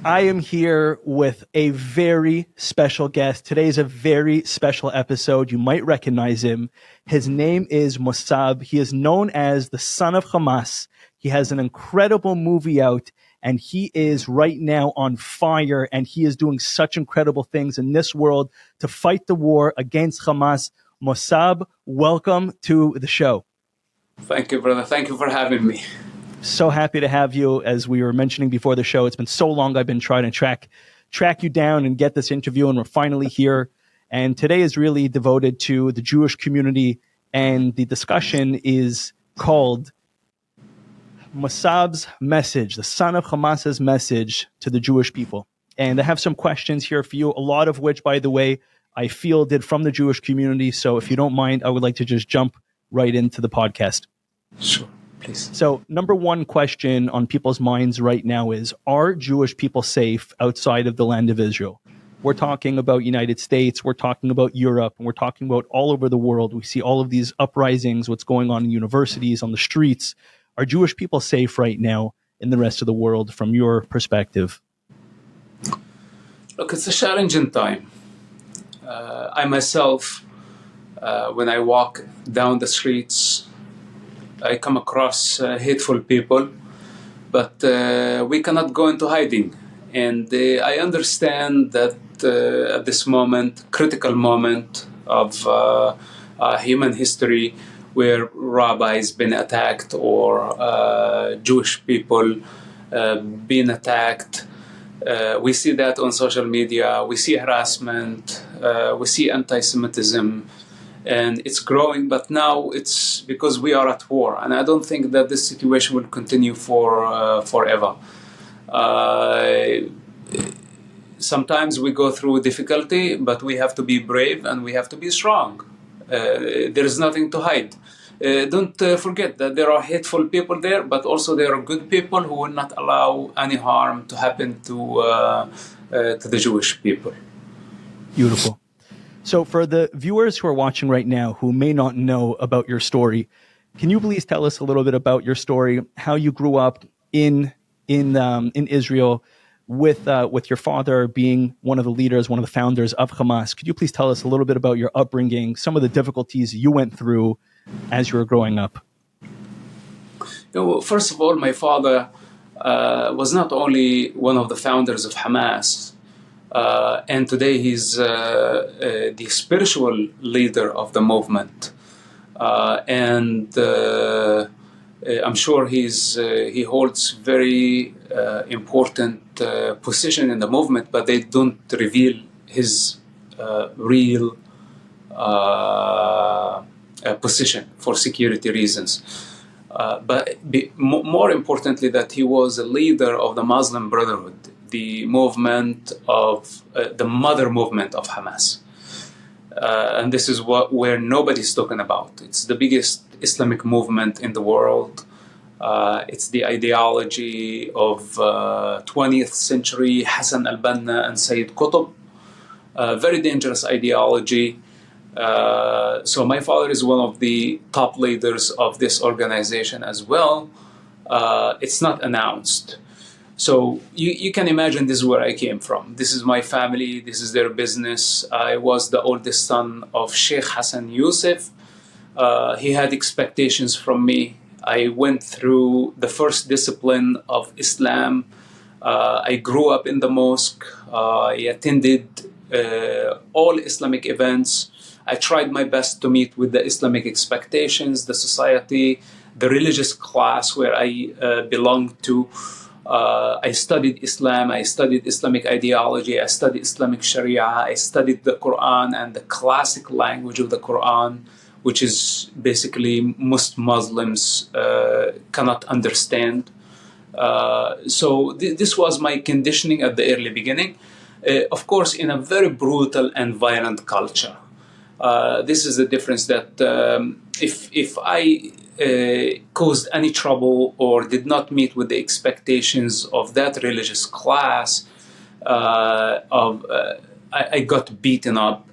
I am here with a very special guest. Today is a very special episode. You might recognize him. His name is Mossab. He is known as the son of Hamas. He has an incredible movie out, and he is right now on fire, and he is doing such incredible things in this world to fight the war against Hamas. Mossab, welcome to the show. Thank you, brother. Thank you for having me. So happy to have you. As we were mentioning before the show, it's been so long I've been trying to track you down and get this interview, and we're finally here. And today is really devoted to the Jewish community, and the discussion is called Mossab's message, the son of Hamas's message to the Jewish people. And I have some questions here for you, a lot of which, by the way, I fielded from the Jewish community. So if you don't mind, I would like to just jump right into the podcast. Sure. Please. So, number one question on people's minds right now is, are Jewish people safe outside of the land of Israel? We're talking about United States, we're talking about Europe, and we're talking about all over the world. We see all of these uprisings, what's going on in universities, on the streets. Are Jewish people safe right now in the rest of the world from your perspective? Look, it's a challenging time. I myself, when I walk down the streets, I come across hateful people, but we cannot go into hiding. And I understand that at this moment, critical moment of human history, where rabbis been attacked or Jewish people being attacked, we see that on social media. We see harassment. We see anti-Semitism. And it's growing, but now it's because we are at war, and I don't think that this situation will continue forever. Sometimes we go through difficulty, but we have to be brave and we have to be strong. There is nothing to hide. Don't forget that there are hateful people there, but also there are good people who will not allow any harm to happen to the Jewish people. Beautiful. So for the viewers who are watching right now who may not know about your story, can you please tell us a little bit about your story, how you grew up in Israel with your father being one of the leaders, one of the founders of Hamas? Could you please tell us a little bit about your upbringing, some of the difficulties you went through as you were growing up? First of all, my father was not only one of the founders of Hamas, and today he's the spiritual leader of the movement, and I'm sure he holds very important position in the movement, but they don't reveal his real position for security reasons. But more importantly, that he was a leader of the Muslim Brotherhood, the movement of the mother movement of Hamas. And this is where nobody's talking about. It's the biggest Islamic movement in the world. It's the ideology of 20th century Hassan al-Banna and Sayyid Qutb. Very dangerous ideology. So my father is one of the top leaders of this organization as well. It's not announced. So you can imagine this is where I came from. This is my family. This is their business. I was the oldest son of Sheikh Hassan Youssef. He had expectations from me. I went through the first discipline of Islam. I grew up in the mosque. I attended all Islamic events. I tried my best to meet with the Islamic expectations, the society, the religious class where I belonged to. I studied Islam, I studied Islamic ideology, I studied Islamic Sharia, I studied the Quran and the classic language of the Quran, which is basically most Muslims cannot understand. So this was my conditioning at the early beginning. Of course, in a very brutal and violent culture. This is the difference that if I caused any trouble or did not meet with the expectations of that religious class, I got beaten up.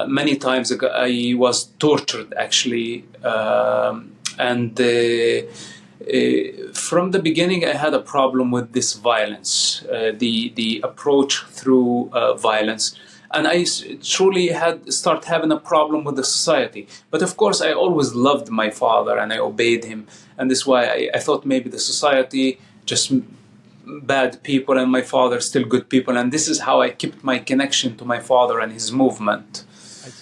Many times I was tortured, actually. And from the beginning, I had a problem with this violence, the approach through violence, and I truly had start having a problem with the society. But of course, I always loved my father and I obeyed him, and this is why I thought maybe the society just bad people and my father still good people, and this is how I kept my connection to my father and his movement.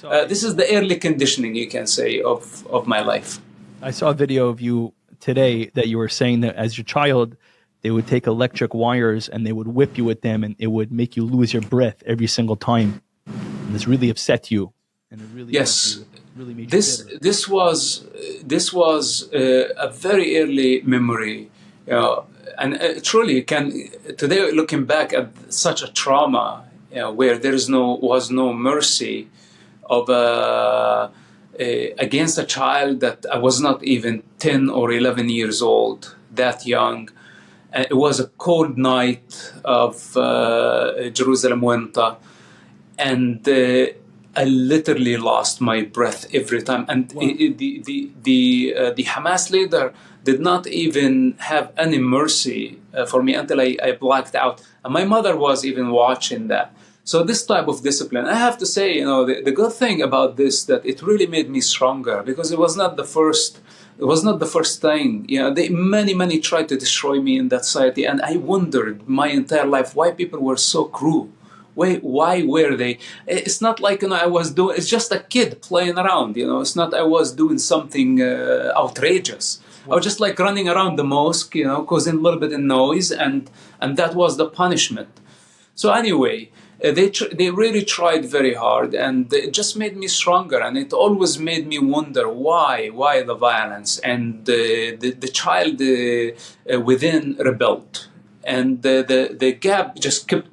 This is the early conditioning, you can say, of my life. I saw a video of you today that you were saying that as your child, they would take electric wires and they would whip you with them, and it would make you lose your breath every single time. And this really upset you, and it really really made you bitter. This was a very early memory, and truly can today looking back at such a trauma, where there was no mercy of against a child that I was not even 10 or 11 years old, that young. It was a cold night of Jerusalem winter, and I literally lost my breath every time. And wow. The Hamas leader did not even have any mercy for me until I blacked out. And my mother was even watching that. So this type of discipline, I have to say, the good thing about this, that it really made me stronger, because it was not the first. It was not the first thing. Many tried to destroy me in that society, and I wondered my entire life why people were so cruel. Why were they? It's not like I was doing. It's just a kid playing around. It's not I was doing something outrageous. I was just like running around the mosque, causing a little bit of noise, and that was the punishment. So anyway. They really tried very hard, and it just made me stronger, and it always made me wonder why the violence, and the child within rebelled, and the gap just kept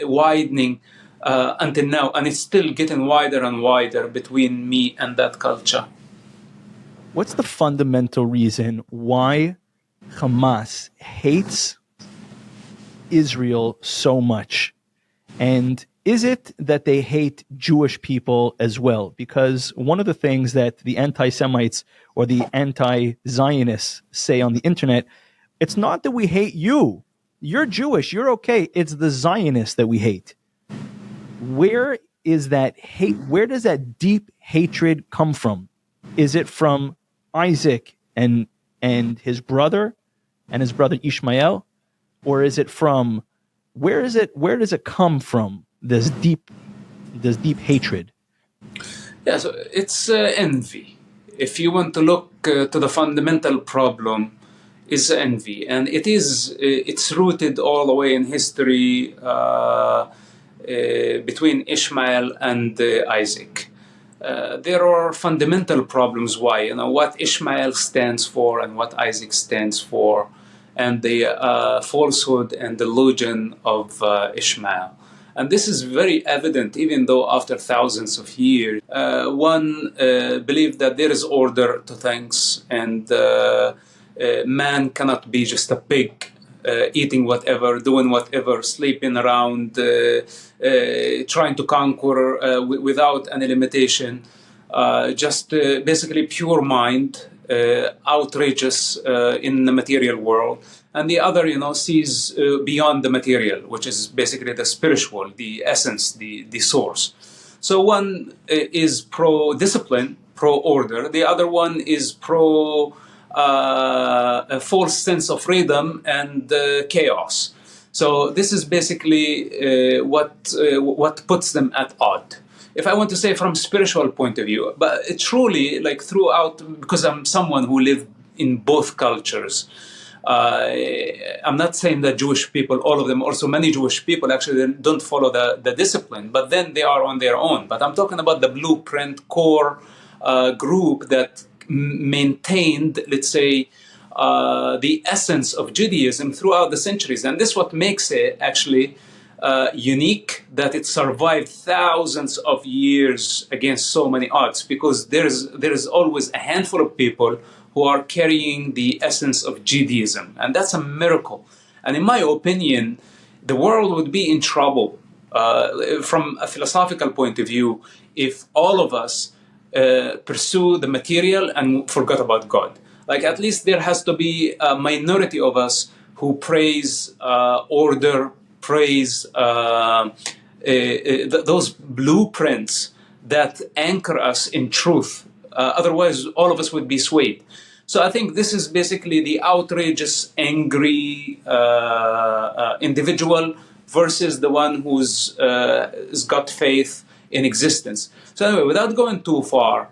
widening until now, and it's still getting wider and wider between me and that culture. What's the fundamental reason why Hamas hates Israel so much? And is it that they hate Jewish people as well? Because one of the things that the anti-Semites or the anti-Zionists say on the internet, it's not that we hate you. You're Jewish. You're okay. It's the Zionists that we hate. Where is that hate? Where does that deep hatred come from? Is it from Isaac and his brother Ishmael? Or is it from where does it come from, this deep hatred? Yeah, so it's envy. If you want to look to the fundamental problem, is envy, and it's rooted all the way in history between Ishmael and Isaac. There are fundamental problems why, what Ishmael stands for and what Isaac stands for, and the falsehood and delusion of Ishmael. And this is very evident, even though after thousands of years, one believed that there is order to things, and man cannot be just a pig, eating whatever, doing whatever, sleeping around, trying to conquer without any limitation, just basically pure mind, outrageous in the material world, and the other, sees beyond the material, which is basically the spiritual, the essence, the source. So one is pro-discipline, pro-order. The other one is a false sense of freedom and chaos. So this is basically what puts them at odds. If I want to say from spiritual point of view, but it truly, like throughout, because I'm someone who lived in both cultures, I'm not saying that Jewish people, all of them, also many Jewish people actually don't follow the discipline, but then they are on their own. But I'm talking about the blueprint core group that maintained, let's say, the essence of Judaism throughout the centuries. And this is what makes it actually unique, that it survived thousands of years against so many odds, because there is always a handful of people who are carrying the essence of Judaism, and that's a miracle. And in my opinion, the world would be in trouble from a philosophical point of view if all of us pursue the material and forgot about God. Like, at least there has to be a minority of us who praise order, praise those blueprints that anchor us in truth. Otherwise, all of us would be swayed. So I think this is basically the outrageous, angry individual versus the one who's has got faith in existence. So anyway, without going too far,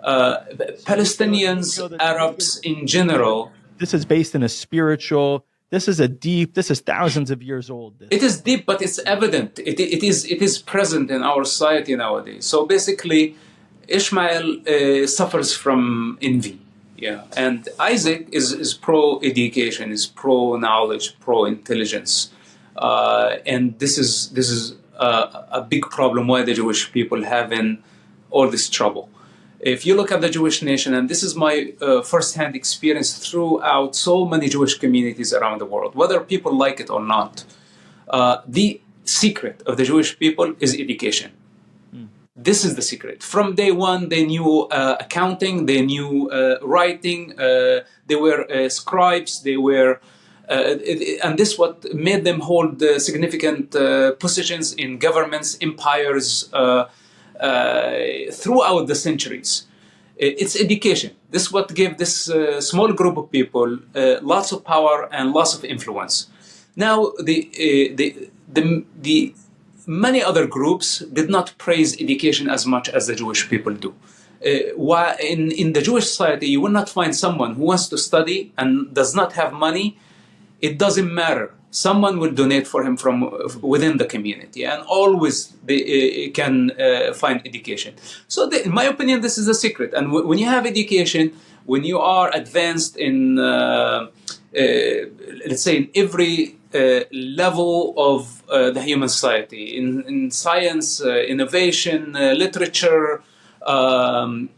Palestinians, Arabs in general. This is based in a spiritual. This is thousands of years old. It is deep, but it's evident. It is present in our society nowadays. So basically, Ishmael suffers from envy. Yeah, and Isaac is pro-education, is pro-knowledge, pro-intelligence, and this is a big problem why the Jewish people having all this trouble. If you look at the Jewish nation, and this is my first-hand experience throughout so many Jewish communities around the world, whether people like it or not, the secret of the Jewish people is education. This is the secret. From day one, they knew accounting, they knew writing, they were scribes, they were, and this what made them hold significant positions in governments, empires, throughout the centuries. It's education. This is what gave this small group of people lots of power and lots of influence. Now, the many other groups did not praise education as much as the Jewish people do. While in the Jewish society, you will not find someone who wants to study and does not have money. It doesn't matter. Someone will donate for him from within the community, and always they can find education. So in my opinion, this is the secret. And when you have education, when you are advanced in, let's say, in every level of the human society, in science, innovation, literature, all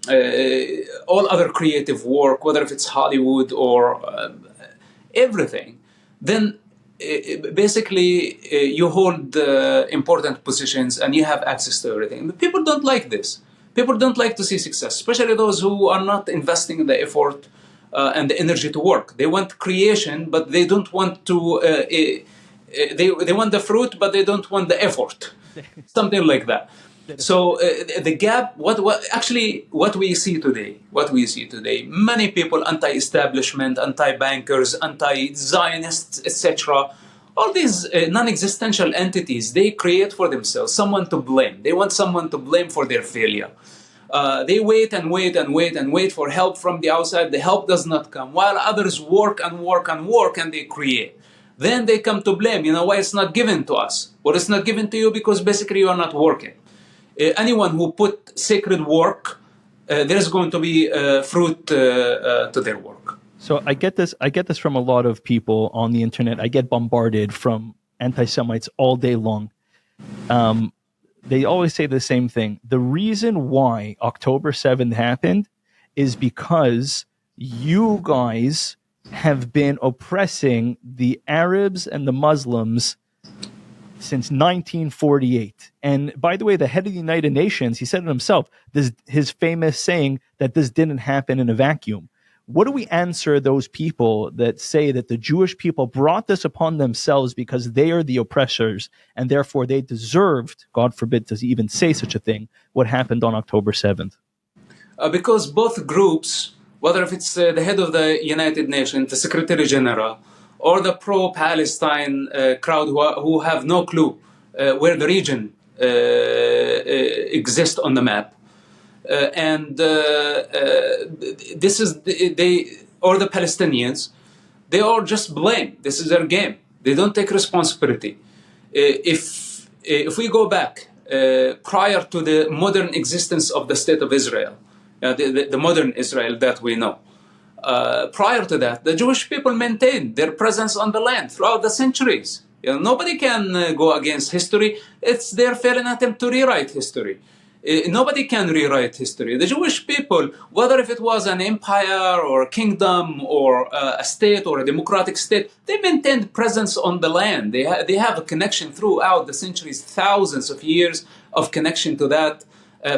other creative work, whether if it's Hollywood or everything, then basically you hold important positions and you have access to everything. But people don't like this. People don't like to see success, especially those who are not investing the effort and the energy to work. They want creation, but they don't want to. They want the fruit, but they don't want the effort. Something like that. So the gap. What we see today. Many people anti-establishment, anti-bankers, anti-Zionists, etc. All these non-existential entities, they create for themselves someone to blame. They want someone to blame for their failure. They wait and wait and wait and wait for help from the outside. The help does not come, while others work and work and work and they create. Then they come to blame. You know why it's not given to us? Well, it's not given to you because basically you are not working. Anyone who put sacred work, there's going to be fruit to their work. So I get this from a lot of people on the internet. I get bombarded from anti-Semites all day long. They always say the same thing. The reason why October 7th happened is because you guys have been oppressing the Arabs and the Muslims since 1948. And by the way, the head of the United Nations, he said it himself, his famous saying that this didn't happen in a vacuum. What do we answer those people that say that the Jewish people brought this upon themselves because they are the oppressors and therefore they deserved, God forbid to even say such a thing, what happened on October 7th? Because both groups, whether if it's the head of the United Nations, the Secretary General, or the pro-Palestine crowd who have no clue where the region exists on the map, this is or the Palestinians, they all just blame. This is their game. They don't take responsibility. If we go back prior to the modern existence of the State of Israel, the modern Israel that we know, prior to that, the Jewish people maintained their presence on the land throughout the centuries. Nobody can go against history. It's their failing attempt to rewrite history. Nobody can rewrite history. The Jewish people, whether if it was an empire or a kingdom or a state or a democratic state, they maintained presence on the land. They have a connection throughout the centuries, thousands of years of connection to that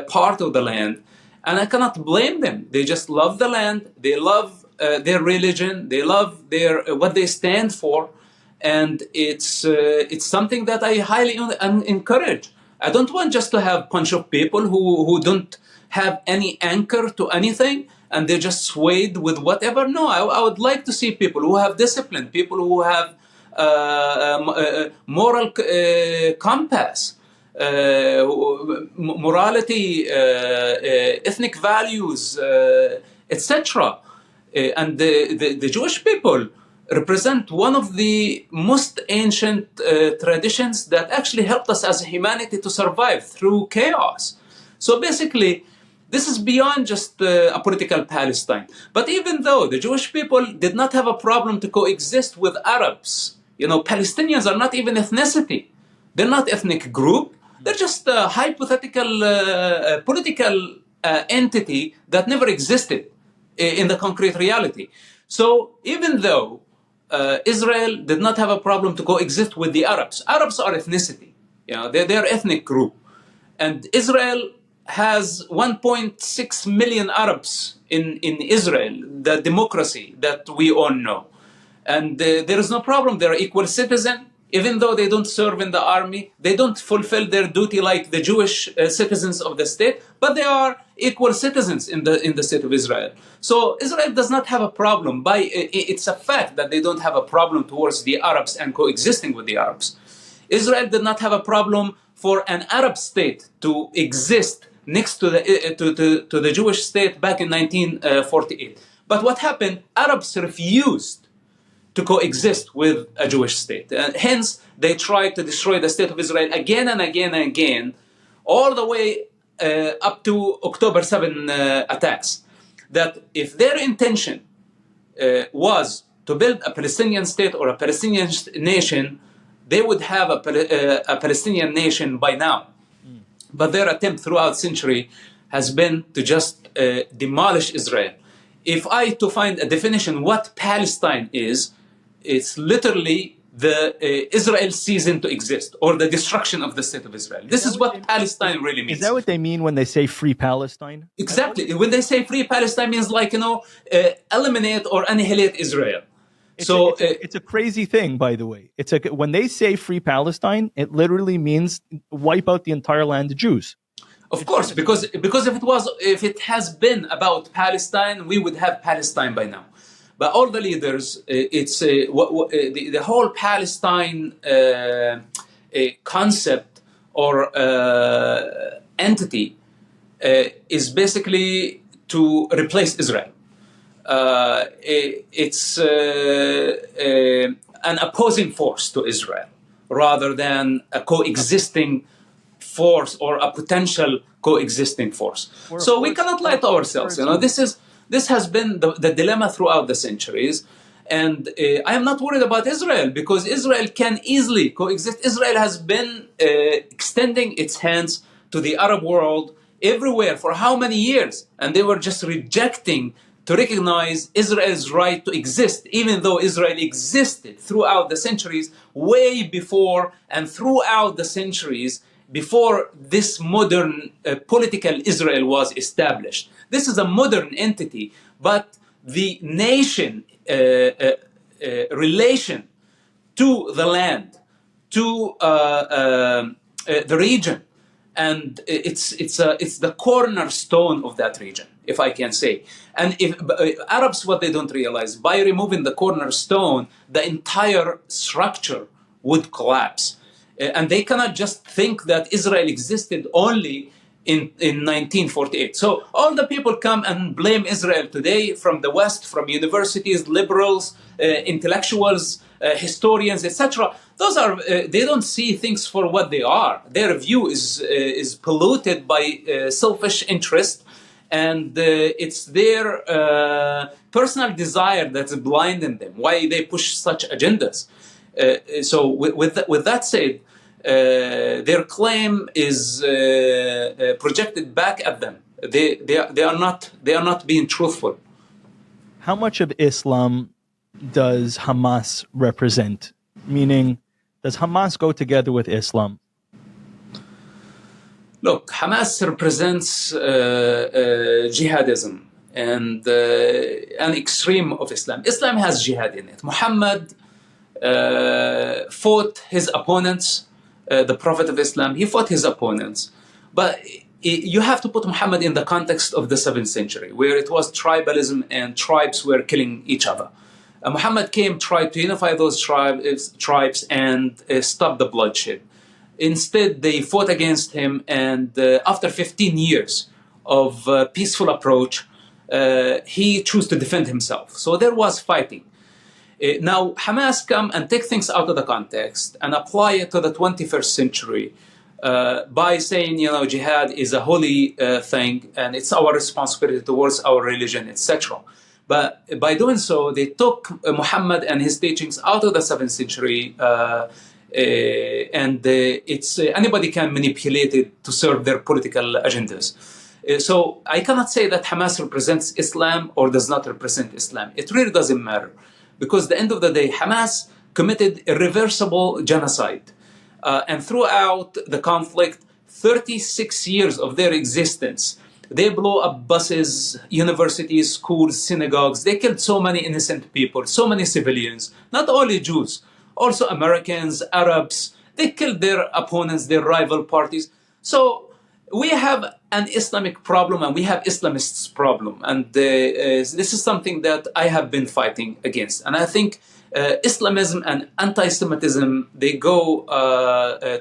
part of the land. And I cannot blame them. They just love the land. They love their religion, they love their what they stand for, and it's something that I highly encourage. I don't want just to have bunch of people who don't have any anchor to anything and they're just swayed with whatever. No, I would like to see people who have discipline, people who have moral compass, morality, ethnic values, etc. And the Jewish people represent one of the most ancient traditions that actually helped us as humanity to survive through chaos. So basically, this is beyond just a political Palestine. But even though the Jewish people did not have a problem to coexist with Arabs, Palestinians are not even ethnicity. They're not ethnic group. They're just a hypothetical political entity that never existed in the concrete reality. So even though Israel did not have a problem to coexist with the Arabs. Arabs are ethnicity. They're ethnic group. And Israel has 1.6 million Arabs in Israel, the democracy that we all know. And there is no problem. They're equal citizen, even though they don't serve in the army. They don't fulfill their duty like the Jewish citizens of the state, but they are equal citizens in the state of Israel. So Israel does not have a problem. It's a fact that they don't have a problem towards the Arabs and coexisting with the Arabs. Israel did not have a problem for an Arab state to exist next to the Jewish state back in 1948. But what happened? Arabs refused to coexist with a Jewish state. Hence, they tried to destroy the state of Israel again and again and again, all the way up to October 7 attacks. That if their intention was to build a Palestinian state or a Palestinian nation, they would have a Palestinian nation by now. But their attempt throughout century has been to just demolish Israel. If I to find a definition what Palestine is, it's literally the Israel ceasing to exist, or the destruction of the state of Israel. This is what Palestine really means. Is that what they mean when they say free Palestine? Exactly. When they say free Palestine means eliminate or annihilate Israel. It's a crazy thing, by the way. When they say free Palestine, it literally means wipe out the entire land of Jews. Of course, because if it has been about Palestine, we would have Palestine by now. But all the leaders, the whole Palestine concept or entity is basically to replace Israel. It's an opposing force to Israel rather than a coexisting force or a potential coexisting force. So we cannot lie to ourselves. This has been the dilemma throughout the centuries. And I am not worried about Israel because Israel can easily coexist. Israel has been extending its hands to the Arab world everywhere for how many years? And they were just rejecting to recognize Israel's right to exist, even though Israel existed throughout the centuries, way before and throughout the centuries before this modern political Israel was established. This is a modern entity, but the nation relation to the land, to the region, and it's the cornerstone of that region, if I can say. And if Arabs, what they don't realize, by removing the cornerstone, the entire structure would collapse. And they cannot just think that Israel existed only in 1948. So all the people come and blame Israel today from the West, from universities, liberals, intellectuals, historians, etc. Those are they don't see things for what they are. Their view is polluted by selfish interest, and it's their personal desire that's blinding them. Why they push such agendas? So with that said, their claim is projected back at them. They are not being truthful. How much of Islam does Hamas represent? Meaning, does Hamas go together with Islam? Look, Hamas represents jihadism and an extreme of Islam. Islam has jihad in it. Muhammad fought his opponents, the Prophet of Islam, he fought his opponents. But you have to put Muhammad in the context of the 7th century, where it was tribalism and tribes were killing each other. Muhammad came, tried to unify those tribes and stop the bloodshed. Instead, they fought against him, and after 15 years of peaceful approach, he chose to defend himself. So there was fighting. Now, Hamas come and take things out of the context and apply it to the 21st century by saying, jihad is a holy thing and it's our responsibility towards our religion, etc. But by doing so, they took Muhammad and his teachings out of the 7th century, and it's anybody can manipulate it to serve their political agendas. So I cannot say that Hamas represents Islam or does not represent Islam. It really doesn't matter. Because at the end of the day, Hamas committed irreversible genocide. And throughout the conflict, 36 years of their existence, they blew up buses, universities, schools, synagogues. They killed so many innocent people, so many civilians, not only Jews, also Americans, Arabs. They killed their opponents, their rival parties. So we have an Islamic problem and we have Islamists' problem. And this is something that I have been fighting against. And I think Islamism and anti-Semitism, they go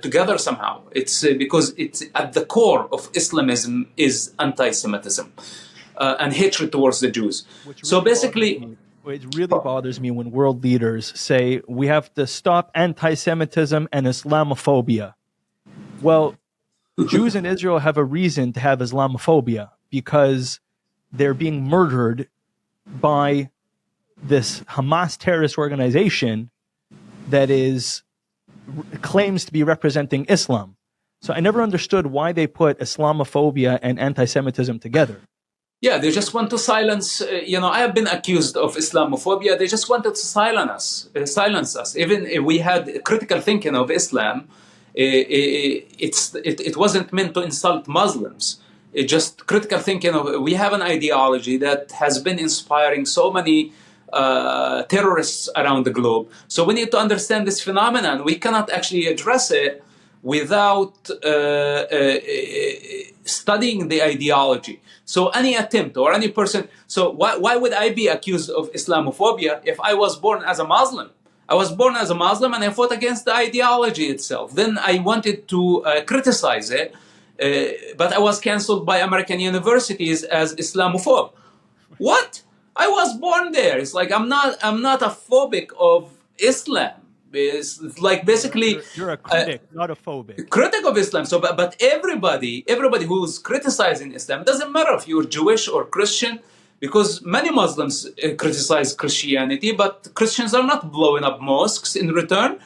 together somehow. It's because it's at the core of Islamism is anti-Semitism and hatred towards the Jews. So basically, it really bothers me when world leaders say we have to stop anti-Semitism and Islamophobia. Well, Jews in Israel have a reason to have Islamophobia because they're being murdered by this Hamas terrorist organization that claims to be representing Islam. So I never understood why they put Islamophobia and anti-Semitism together. Yeah, they just want to silence, I have been accused of Islamophobia. They just wanted to silence us. Even if we had critical thinking of Islam, it wasn't meant to insult Muslims. It just critical thinking of, we have an ideology that has been inspiring so many terrorists around the globe. So we need to understand this phenomenon. We cannot actually address it without studying the ideology. So any attempt or any person, so why would I be accused of Islamophobia if I was born as a Muslim? I was born as a Muslim and I fought against the ideology itself. Then I wanted to criticize it, but I was canceled by American universities as Islamophobe. What? I was born there. It's like I'm not a phobic of Islam. It's like basically you're a critic, not a phobic. Critic of Islam. So, but everybody who's criticizing Islam, it doesn't matter if you're Jewish or Christian, because many Muslims criticize Christianity, but Christians are not blowing up mosques in return.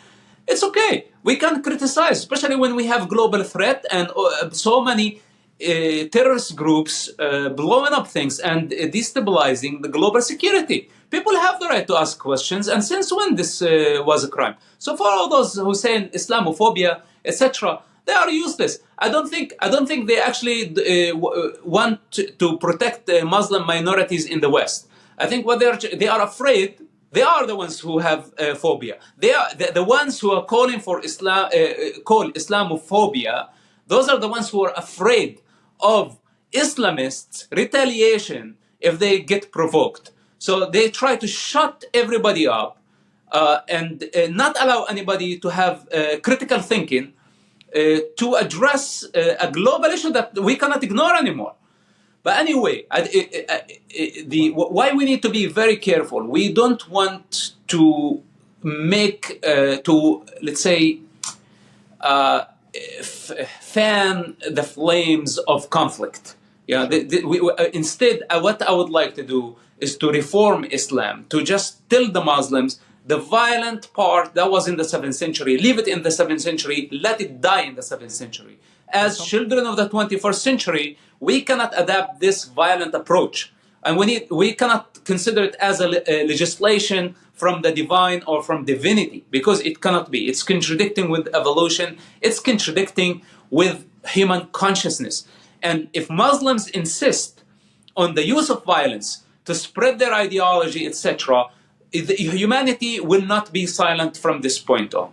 It's okay. We can criticize, especially when we have global threat and so many terrorist groups blowing up things and destabilizing the global security. People have the right to ask questions, and since when this was a crime? So for all those who say Islamophobia, etc., they are useless. I don't think they actually want to protect Muslim minorities in the West. I think what they are afraid. They are the ones who have phobia. They are the ones who are calling for call Islamophobia. Those are the ones who are afraid of Islamists' retaliation if they get provoked. So they try to shut everybody up and not allow anybody to have critical thinking to address a global issue that we cannot ignore anymore. But anyway, why we need to be very careful. We don't want to make, let's say, fan the flames of conflict. Yeah. Instead, what I would like to do is to reform Islam, to just tell the Muslims the violent part that was in the 7th century, leave it in the 7th century, let it die in the 7th century. As children of the 21st century, we cannot adapt this violent approach. And we cannot consider it as a legislation from the divine or from divinity, because it cannot be. It's contradicting with evolution. It's contradicting with human consciousness. And if Muslims insist on the use of violence to spread their ideology, etc., humanity will not be silent from this point on.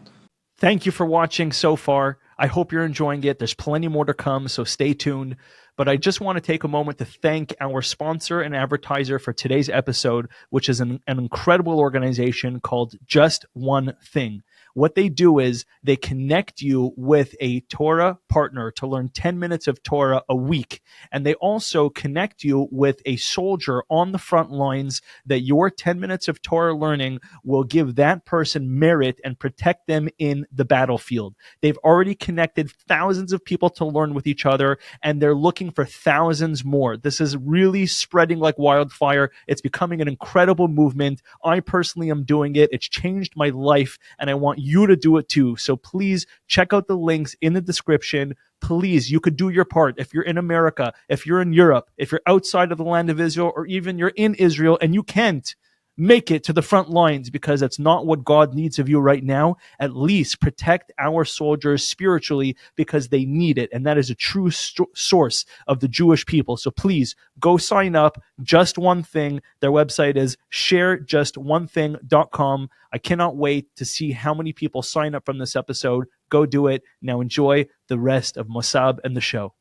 Thank you for watching so far. I hope you're enjoying it. There's plenty more to come, so stay tuned. But I just want to take a moment to thank our sponsor and advertiser for today's episode, which is an incredible organization called Just One Thing. What they do is they connect you with a Torah partner to learn 10 minutes of Torah a week. And they also connect you with a soldier on the front lines that your 10 minutes of Torah learning will give that person merit and protect them in the battlefield. They've already connected thousands of people to learn with each other, and they're looking for thousands more. This is really spreading like wildfire. It's becoming an incredible movement. I personally am doing it. It's changed my life, and I want you to do it too. So please check out the links in the description. Please, you could do your part. If you're in America, if you're in Europe, if you're outside of the land of Israel, or even you're in Israel and you can't make it to the front lines because that's not what God needs of you right now, at least protect our soldiers spiritually because they need it. And that is a true source of the Jewish people. So please go sign up. Just One Thing. Their website is sharejustonething.com. I cannot wait to see how many people sign up from this episode. Go do it. Now enjoy the rest of Mossab and the show.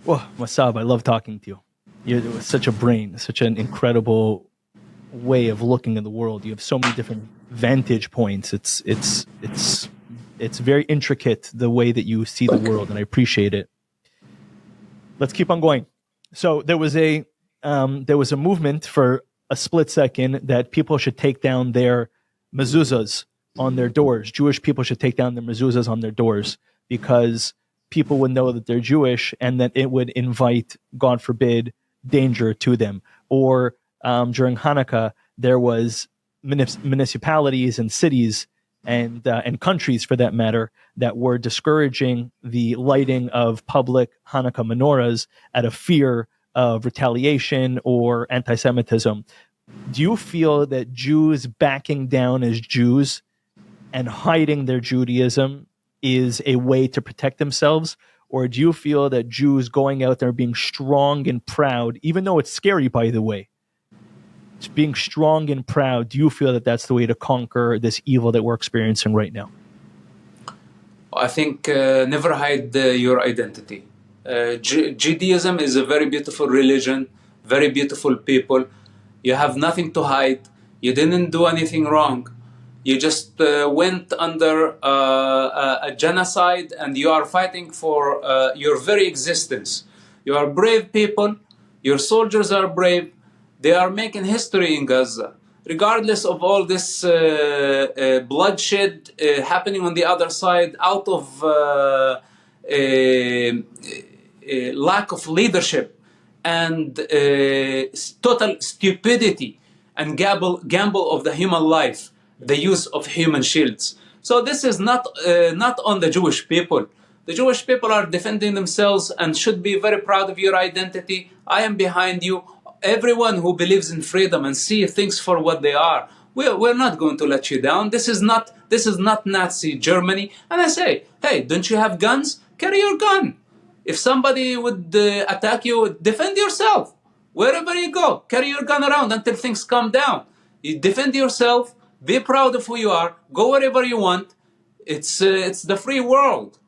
Well, Mossab, I love talking to you. You're such a brain, such an incredible way of looking at the world. You have so many different vantage points. It's very intricate the way that you see the world, and I appreciate it. Let's keep on going. So there was a movement for a split second that people should take down their mezuzahs on their doors. Jewish people should take down their mezuzahs on their doors because people would know that they're Jewish and that it would invite, God forbid, danger to them. Or during Hanukkah, there was municipalities and cities and countries, for that matter, that were discouraging the lighting of public Hanukkah menorahs out of fear of retaliation or anti-Semitism. Do you feel that Jews backing down as Jews and hiding their Judaism is a way to protect themselves? Or do you feel that Jews going out there being strong and proud, even though it's scary, by the way, being strong and proud, do you feel that that's the way to conquer this evil that we're experiencing right now? I think never hide your identity. Judaism is a very beautiful religion, very beautiful people. You have nothing to hide. You didn't do anything wrong. You just went under a genocide, and you are fighting for your very existence. You are brave people. Your soldiers are brave. They are making history in Gaza. Regardless of all this bloodshed happening on the other side, out of lack of leadership and total stupidity and gamble of the human life, the use of human shields. So this is not on the Jewish people. The Jewish people are defending themselves and should be very proud of your identity. I am behind you. Everyone who believes in freedom and see things for what they are, we're not going to let you down. This is not Nazi Germany. And I say, hey, don't you have guns? Carry your gun. If somebody would attack you, defend yourself. Wherever you go, carry your gun around until things calm down. You defend yourself. Be proud of who you are. Go wherever you want. It's the free world.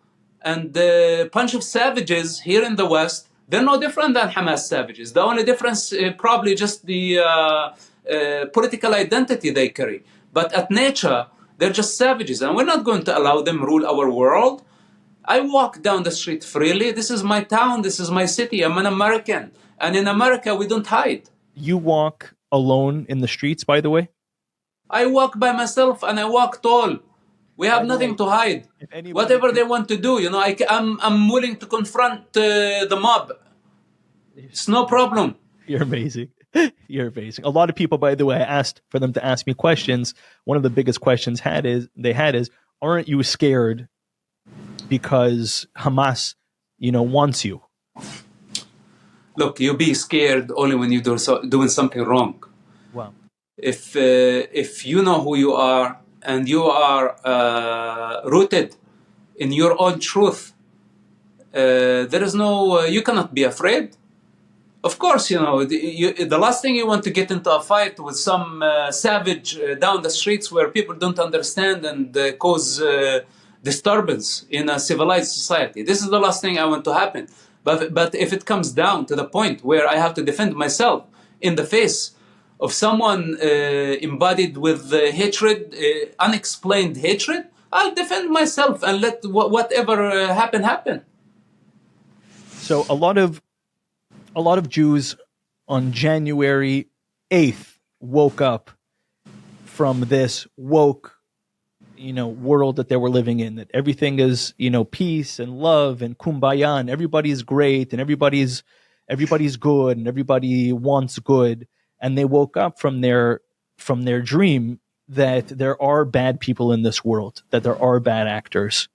And a bunch of savages here in the West, they're no different than Hamas savages. The only difference probably just the political identity they carry. But at nature, they're just savages. And we're not going to allow them rule our world. I walk down the street freely. This is my town. This is my city. I'm an American. And in America, we don't hide. You walk alone in the streets, by the way? I walk by myself, and I walk tall. We have nothing to hide. Whatever they want to do, I'm willing to confront the mob. It's no problem. You're amazing. You're amazing. A lot of people, by the way, I asked for them to ask me questions. One of the biggest questions they had is, aren't you scared because Hamas, wants you? Look, you be scared only when you're doing something wrong. Wow. If you know who you are and you are rooted in your own truth, there is no, you cannot be afraid. Of course, the last thing you want to get into a fight with some savage down the streets where people don't understand and cause disturbance in a civilized society. This is the last thing I want to happen. But if it comes down to the point where I have to defend myself in the face of someone embodied with hatred, unexplained hatred, I'll defend myself and let whatever happen. So a lot of Jews on January 8th woke up from this woke, world that they were living in, that everything is, peace and love and kumbaya and everybody's great and everybody's good and everybody wants good. And they woke up from their dream that there are bad people in this world, that there are bad actors.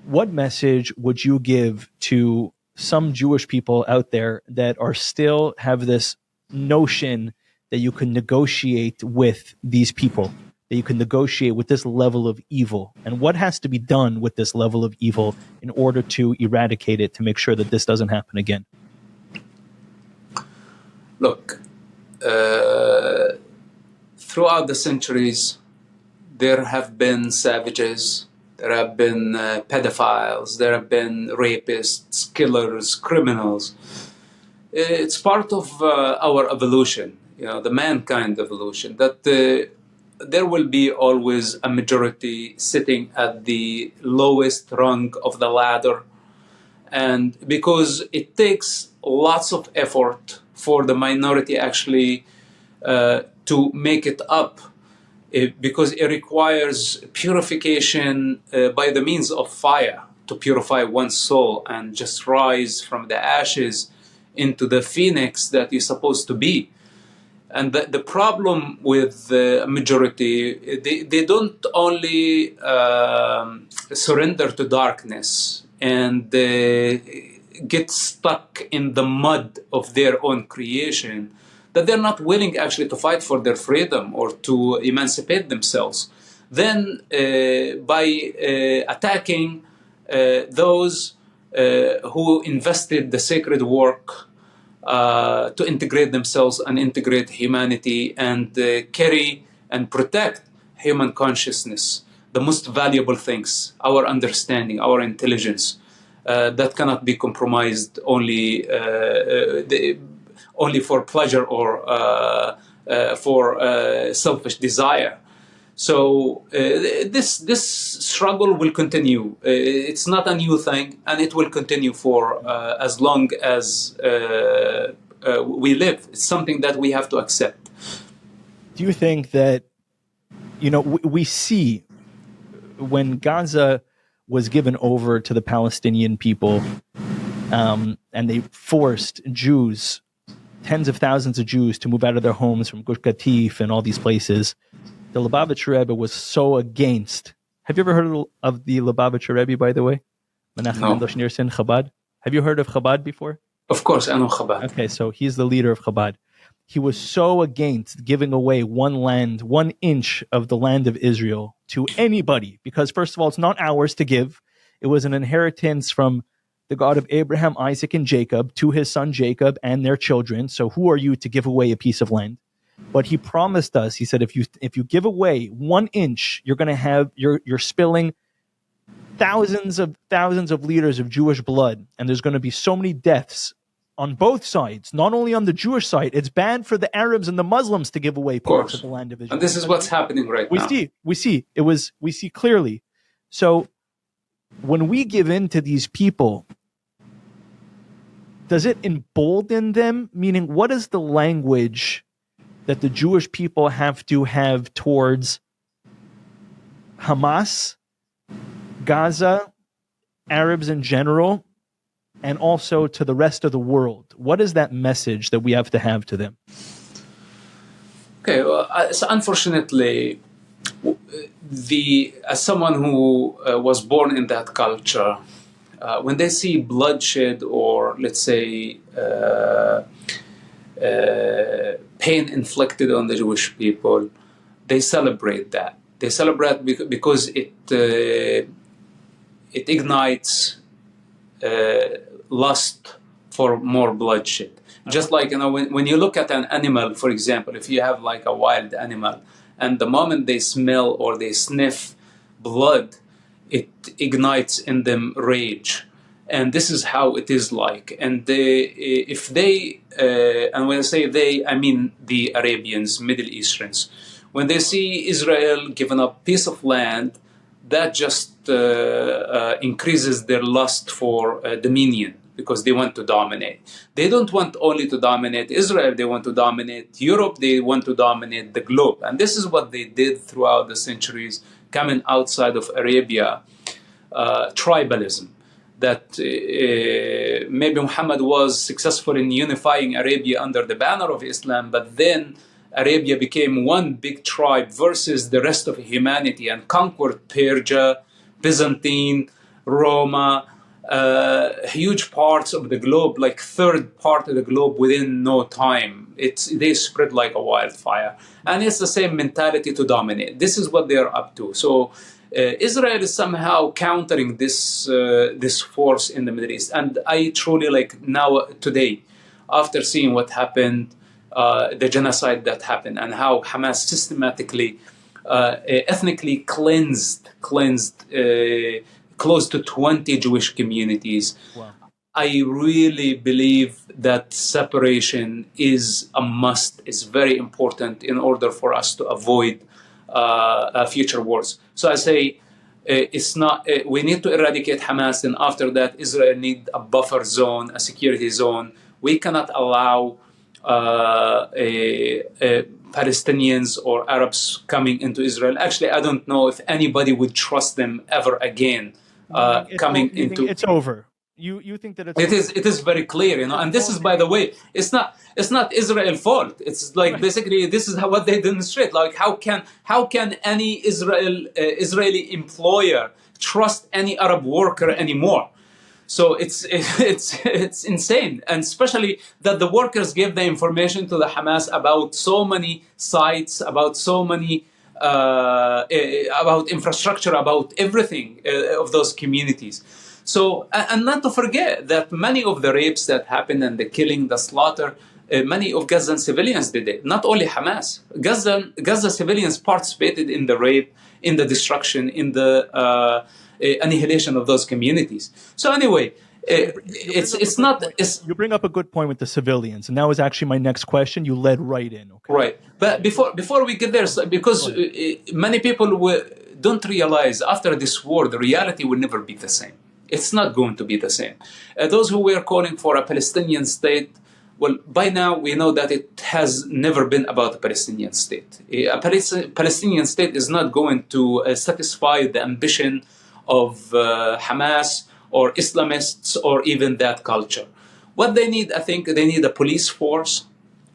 What message would you give to some Jewish people out there that are still have this notion that you can negotiate with these people, that you can negotiate with this level of evil? And what has to be done with this level of evil in order to eradicate it, to make sure that this doesn't happen again? Look, throughout the centuries, there have been savages, there have been pedophiles, there have been rapists, killers, criminals. It's part of our evolution, the mankind evolution, that there will be always a majority sitting at the lowest rung of the ladder. And because it takes lots of effort for the minority actually to make it up, because it requires purification by the means of fire to purify one's soul and just rise from the ashes into the phoenix that you're supposed to be. And the problem with the majority, they don't only surrender to darkness and get stuck in the mud of their own creation, that they're not willing actually to fight for their freedom or to emancipate themselves. Then by attacking those who invested the sacred work to integrate themselves and integrate humanity and carry and protect human consciousness, the most valuable things, our understanding, our intelligence, that cannot be compromised only for pleasure or for selfish desire. So this struggle will continue. It's not a new thing, and it will continue for as long as we live. It's something that we have to accept. Do you think that, we see when Gaza was given over to the Palestinian people, and they forced Jews, tens of thousands of Jews, to move out of their homes from Gush Katif and all these places, the Lubavitcher Rebbe was so against. Have you ever heard of the Lubavitcher Rebbe, by the way? Menachem Mendosh Nirsin, Chabad. Have you heard of Chabad before? Of course, I know Chabad. Okay, so he's the leader of Chabad. He was so against giving away 1 inch of the land of Israel to anybody, because first of all, it's not ours to give. It was an inheritance from the God of Abraham, Isaac, and Jacob to his son Jacob and their children. So who are you to give away a piece of land? But he promised us, he said, if you give away 1 inch, you're going to have, you're spilling thousands of liters of Jewish blood. And there's going to be so many deaths on both sides, not only on the Jewish side. It's bad for the Arabs and the Muslims to give away parts of the land of Israel. And this is what's happening right now. We see clearly. So when we give in to these people, does it embolden them? Meaning, what is the language that the Jewish people have to have towards Hamas, Gaza, Arabs in general, and also to the rest of the world? What is that message that we have to have to them? Okay, well, so unfortunately, as someone who was born in that culture, when they see bloodshed or, let's say, pain inflicted on the Jewish people, they celebrate that. They celebrate because it ignites lust for more bloodshed. Just like, when you look at an animal, for example, if you have like a wild animal, and the moment they smell or they sniff blood, it ignites in them rage. And this is how it is like. And if they, and when I say they, I mean the Arabians, Middle Easterns, when they see Israel giving up piece of land, that just increases their lust for dominion, because they want to dominate. They don't want only to dominate Israel, they want to dominate Europe, they want to dominate the globe. And this is what they did throughout the centuries, coming outside of Arabia, tribalism. That maybe Muhammad was successful in unifying Arabia under the banner of Islam, but then Arabia became one big tribe versus the rest of humanity and conquered Persia, Byzantine, Roma, huge parts of the globe, like third part of the globe within no time. They spread like a wildfire. And it's the same mentality to dominate. This is what they're up to. So Israel is somehow countering this force in the Middle East. And I truly now, today, after seeing what happened, the genocide that happened, and how Hamas systematically, ethnically cleansed close to 20 Jewish communities. Wow. I really believe that separation is a must, is very important in order for us to avoid future wars. So I say it's not. We need to eradicate Hamas, and after that, Israel needs a buffer zone, a security zone. We cannot allow Palestinians or Arabs coming into Israel. Actually, I don't know if anybody would trust them ever again. It's over. You think that it is very clear, and this is, by the way, it's not Israel's fault. It's like, right. Basically this is what they demonstrate. Like, how can any Israeli employer trust any Arab worker anymore? So it's insane, and especially that the workers gave the information to the Hamas about so many sites, about so many about infrastructure, about everything of those communities. So, and not to forget that many of the rapes that happened and the killing, the slaughter, many of Gazan civilians did it, not only Hamas. Gaza civilians participated in the rape, in the destruction, in the annihilation of those communities. So anyway, you bring up a good point with the civilians, and that was actually my next question. You led right in. Okay. Right, but before we get there, because many people don't realize after this war, the reality will never be the same. It's not going to be the same. Those who were calling for a Palestinian state, well, by now we know that it has never been about a Palestinian state. A Palestinian state is not going to satisfy the ambition of Hamas or Islamists or even that culture. What they need, I think, they need a police force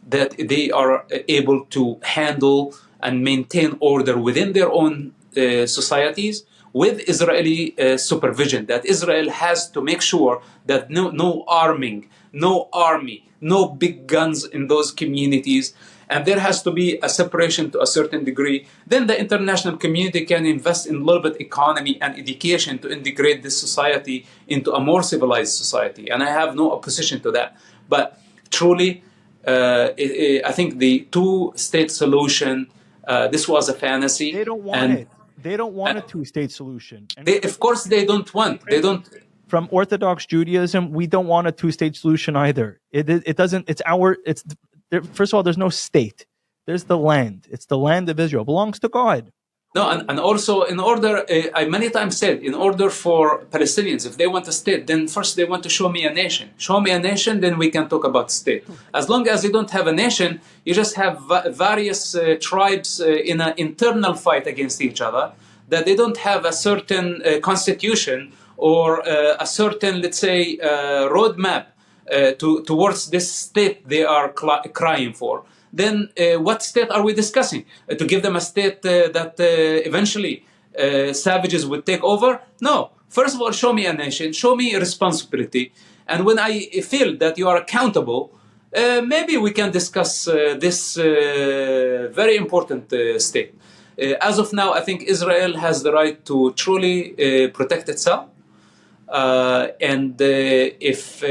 that they are able to handle and maintain order within their own societies, with Israeli supervision, that Israel has to make sure that no arming, no army, no big guns in those communities, and there has to be a separation to a certain degree. Then the international community can invest in a little bit economy and education to integrate this society into a more civilized society. And I have no opposition to that. But truly, I think the two-state solution, this was a fantasy. They don't want it. They don't want a two-state solution. Of course, they don't want. They don't. From Orthodox Judaism, we don't want a two-state solution either. It doesn't. It's our. It's first of all, there's no state. There's the land. It's the land of Israel. It belongs to God. No, and also, in order, I many times said, in order for Palestinians, if they want a state, then first they want to show me a nation. Show me a nation, then we can talk about state. As long as you don't have a nation, you just have various tribes in an internal fight against each other, that they don't have a certain constitution or a certain, let's say, roadmap towards this state they are crying for. Then what state are we discussing? To give them a state that eventually savages would take over? No. First of all, show me a nation, show me a responsibility. And when I feel that you are accountable, maybe we can discuss this very important state. As of now, I think Israel has the right to truly protect itself. And if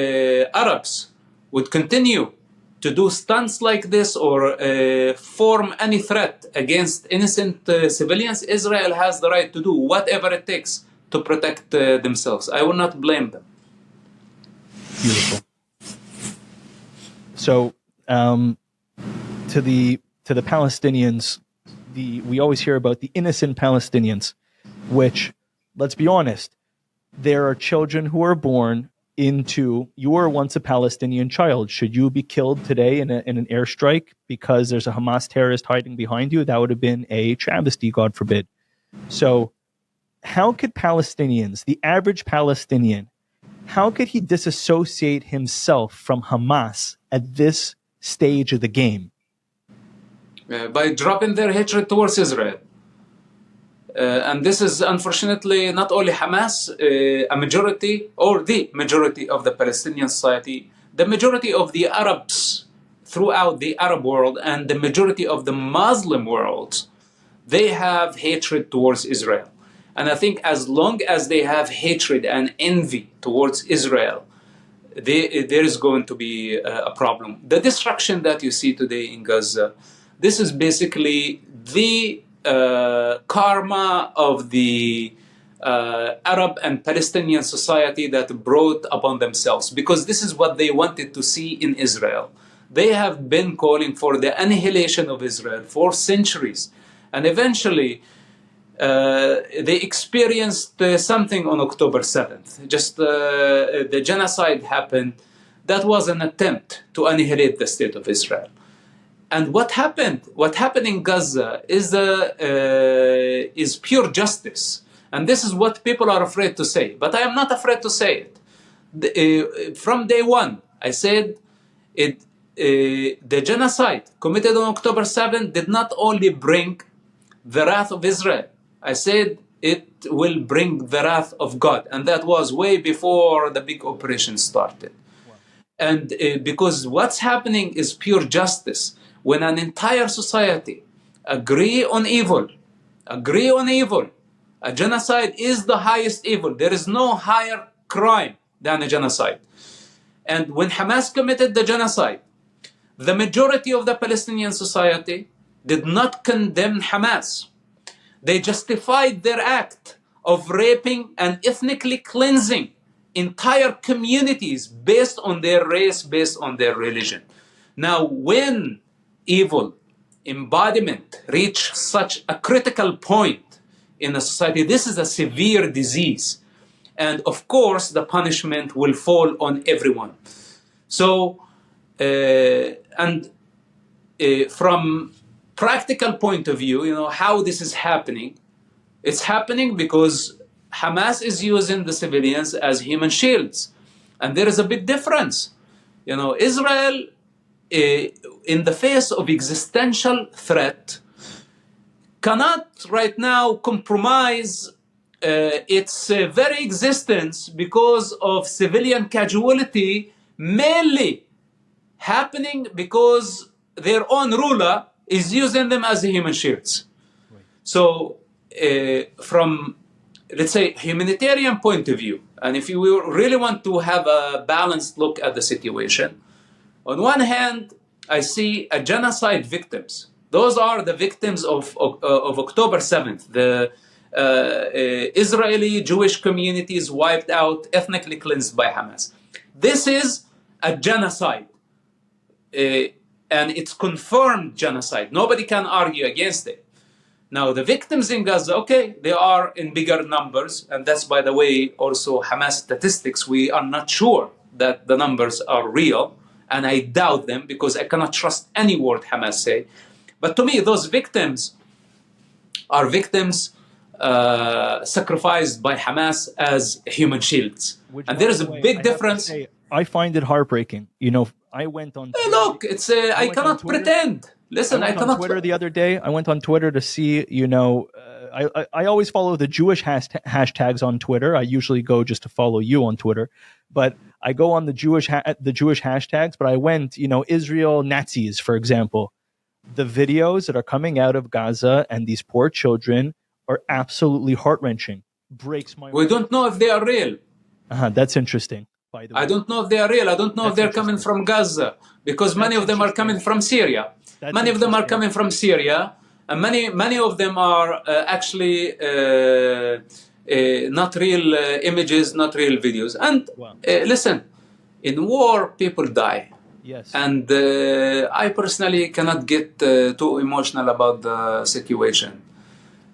Arabs would continue to do stunts like this or form any threat against innocent civilians, Israel has the right to do whatever it takes to protect themselves. I will not blame them. Beautiful. So, to the Palestinians, we always hear about the innocent Palestinians, which, let's be honest, there are children who are born into, you were once a Palestinian child. Should you be killed today in an airstrike because there's a Hamas terrorist hiding behind you? That would have been a travesty, God forbid. So how could Palestinians, the average Palestinian, how could he disassociate himself from Hamas at this stage of the game? By dropping their hatred towards Israel. And this is unfortunately not only Hamas, a majority or the majority of the Palestinian society, the majority of the Arabs throughout the Arab world, and the majority of the Muslim world, they have hatred towards Israel. And I think as long as they have hatred and envy towards Israel, there is going to be a problem. The destruction that you see today in Gaza, this is basically the karma of the Arab and Palestinian society that brought upon themselves, because this is what they wanted to see in Israel. They have been calling for the annihilation of Israel for centuries, and eventually they experienced something on October 7th. Just the genocide happened. That was an attempt to annihilate the state of Israel. And what happened? What happened in Gaza is pure justice. And this is what people are afraid to say. But I am not afraid to say it. From day one, I said the genocide committed on October 7th did not only bring the wrath of Israel. I said it will bring the wrath of God. And that was way before the big operation started. Wow. And because what's happening is pure justice. When an entire society agree on evil, a genocide is the highest evil. There is no higher crime than a genocide. And when Hamas committed the genocide, the majority of the Palestinian society did not condemn Hamas. They justified their act of raping and ethnically cleansing entire communities based on their race, based on their religion. Now, when evil embodiment reach such a critical point in a society, this is a severe disease. And of course, the punishment will fall on everyone. So, from practical point of view, how this is happening, it's happening because Hamas is using the civilians as human shields. And there is a big difference. Israel, in the face of existential threat, cannot right now compromise its very existence because of civilian casualty, mainly happening because their own ruler is using them as human shields. Right. So from, let's say, humanitarian point of view, and if you really want to have a balanced look at the situation, on one hand, I see a genocide victims. Those are the victims of October 7th. The Israeli Jewish communities wiped out, ethnically cleansed by Hamas. This is a genocide. And it's confirmed genocide. Nobody can argue against it. Now, the victims in Gaza, okay, they are in bigger numbers. And that's, by the way, also Hamas statistics. We are not sure that the numbers are real. And I doubt them because I cannot trust any word Hamas say. But to me, those victims are victims sacrificed by Hamas as human shields. And there is a big difference. I find it heartbreaking. I went on Twitter. Look, it's I cannot pretend. Listen, I cannot. On Twitter the other day. I went on Twitter to see. I always follow the Jewish hashtags on Twitter. I usually go just to follow you on Twitter, but I go on the Jewish hashtags. But I went, Israel Nazis, for example. The videos that are coming out of Gaza and these poor children are absolutely heart-wrenching. Breaks my heart. We don't know if they are real. That's interesting, by the way. I don't know if they are real. I don't know if they're coming from Gaza, because many of them are coming from Syria. Many of them are coming from Syria, and many of them are actually not real images, not real videos. And listen, in war, people die. Yes. And I personally cannot get too emotional about the situation.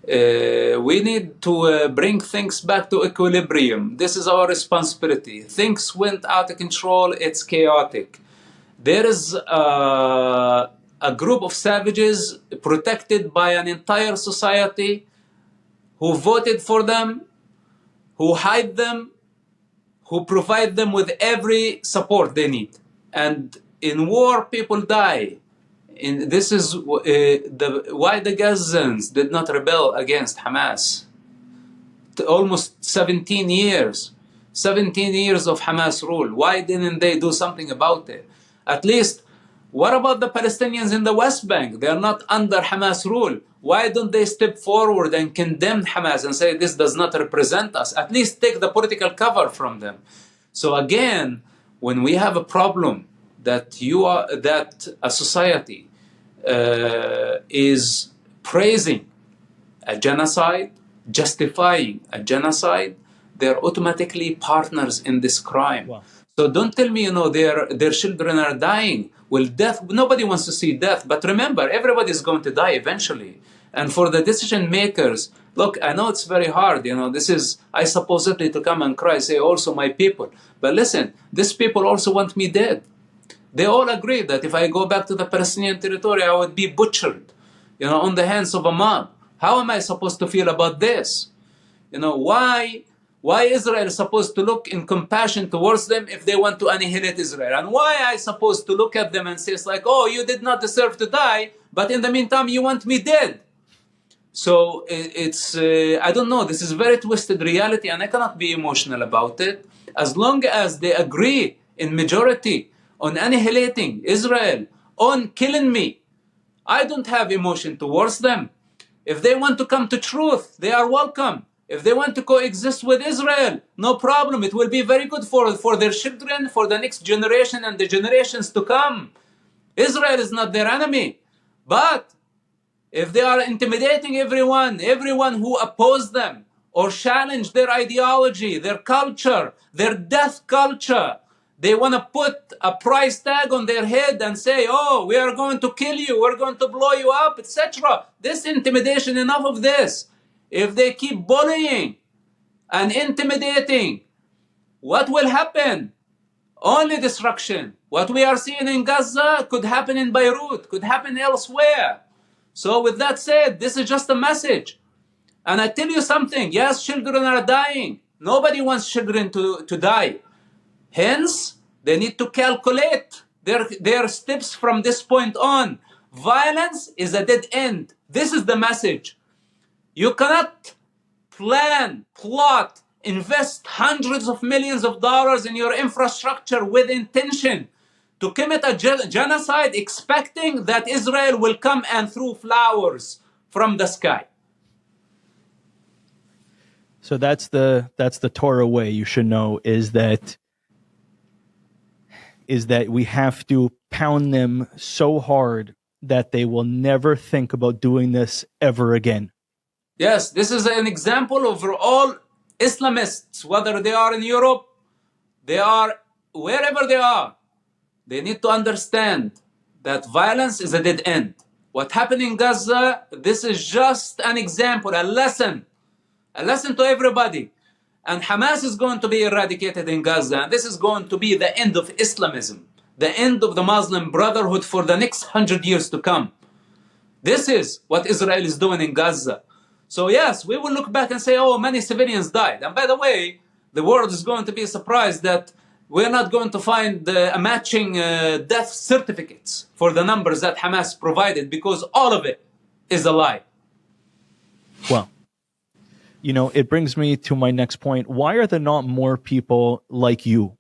We need to bring things back to equilibrium. This is our responsibility. Things went out of control. It's chaotic. There is a group of savages protected by an entire society who voted for them, who hide them, who provide them with every support they need. And in war, people die. This is why the Gazans did not rebel against Hamas. Almost 17 years. 17 years of Hamas rule. Why didn't they do something about it? At least, what about the Palestinians in the West Bank? They are not under Hamas rule. Why don't they step forward and condemn Hamas and say this does not represent us? At least take the political cover from them. So again, when we have a problem that a society is praising a genocide, justifying a genocide, they're automatically partners in this crime. Wow. So don't tell me, their children are dying. Well, death, nobody wants to see death. But remember, everybody is going to die eventually. And for the decision makers, look, I know it's very hard. This is, I supposedly to come and cry, say also my people. But listen, these people also want me dead. They all agree that if I go back to the Palestinian territory, I would be butchered, on the hands of a mob. How am I supposed to feel about this? Why Israel is supposed to look in compassion towards them if they want to annihilate Israel? And why I supposed to look at them and say, it's like, oh, you did not deserve to die, but in the meantime, you want me dead. So it's, I don't know, this is very twisted reality, and I cannot be emotional about it. As long as they agree in majority on annihilating Israel, on killing me, I don't have emotion towards them. If they want to come to truth, they are welcome. If they want to coexist with Israel, no problem. It will be very good for their children, for the next generation and the generations to come. Israel is not their enemy. But if they are intimidating everyone who oppose them or challenge their ideology, their culture, their death culture, they want to put a price tag on their head and say, oh, we are going to kill you, we're going to blow you up, etc. This intimidation, enough of this. If they keep bullying and intimidating, what will happen? Only destruction. What we are seeing in Gaza could happen in Beirut, could happen elsewhere. So with that said, this is just a message. And I tell you something, yes, children are dying. Nobody wants children to die. Hence, they need to calculate their steps from this point on. Violence is a dead end. This is the message. You cannot plan, plot, invest hundreds of millions of dollars in your infrastructure with intention to commit a genocide expecting that Israel will come and throw flowers from the sky. So that's the Torah way, you should know, is that we have to pound them so hard that they will never think about doing this ever again. Yes, this is an example of all Islamists, whether they are in Europe, they are wherever they are. They need to understand that violence is a dead end. What happened in Gaza, this is just an example, a lesson to everybody. And Hamas is going to be eradicated in Gaza. And this is going to be the end of Islamism, the end of the Muslim Brotherhood for the next 100 years to come. This is what Israel is doing in Gaza. So yes, we will look back and say, oh, many civilians died. And by the way, the world is going to be surprised that we're not going to find a matching death certificates for the numbers that Hamas provided, because all of it is a lie. Well, it brings me to my next point. Why are there not more people like you?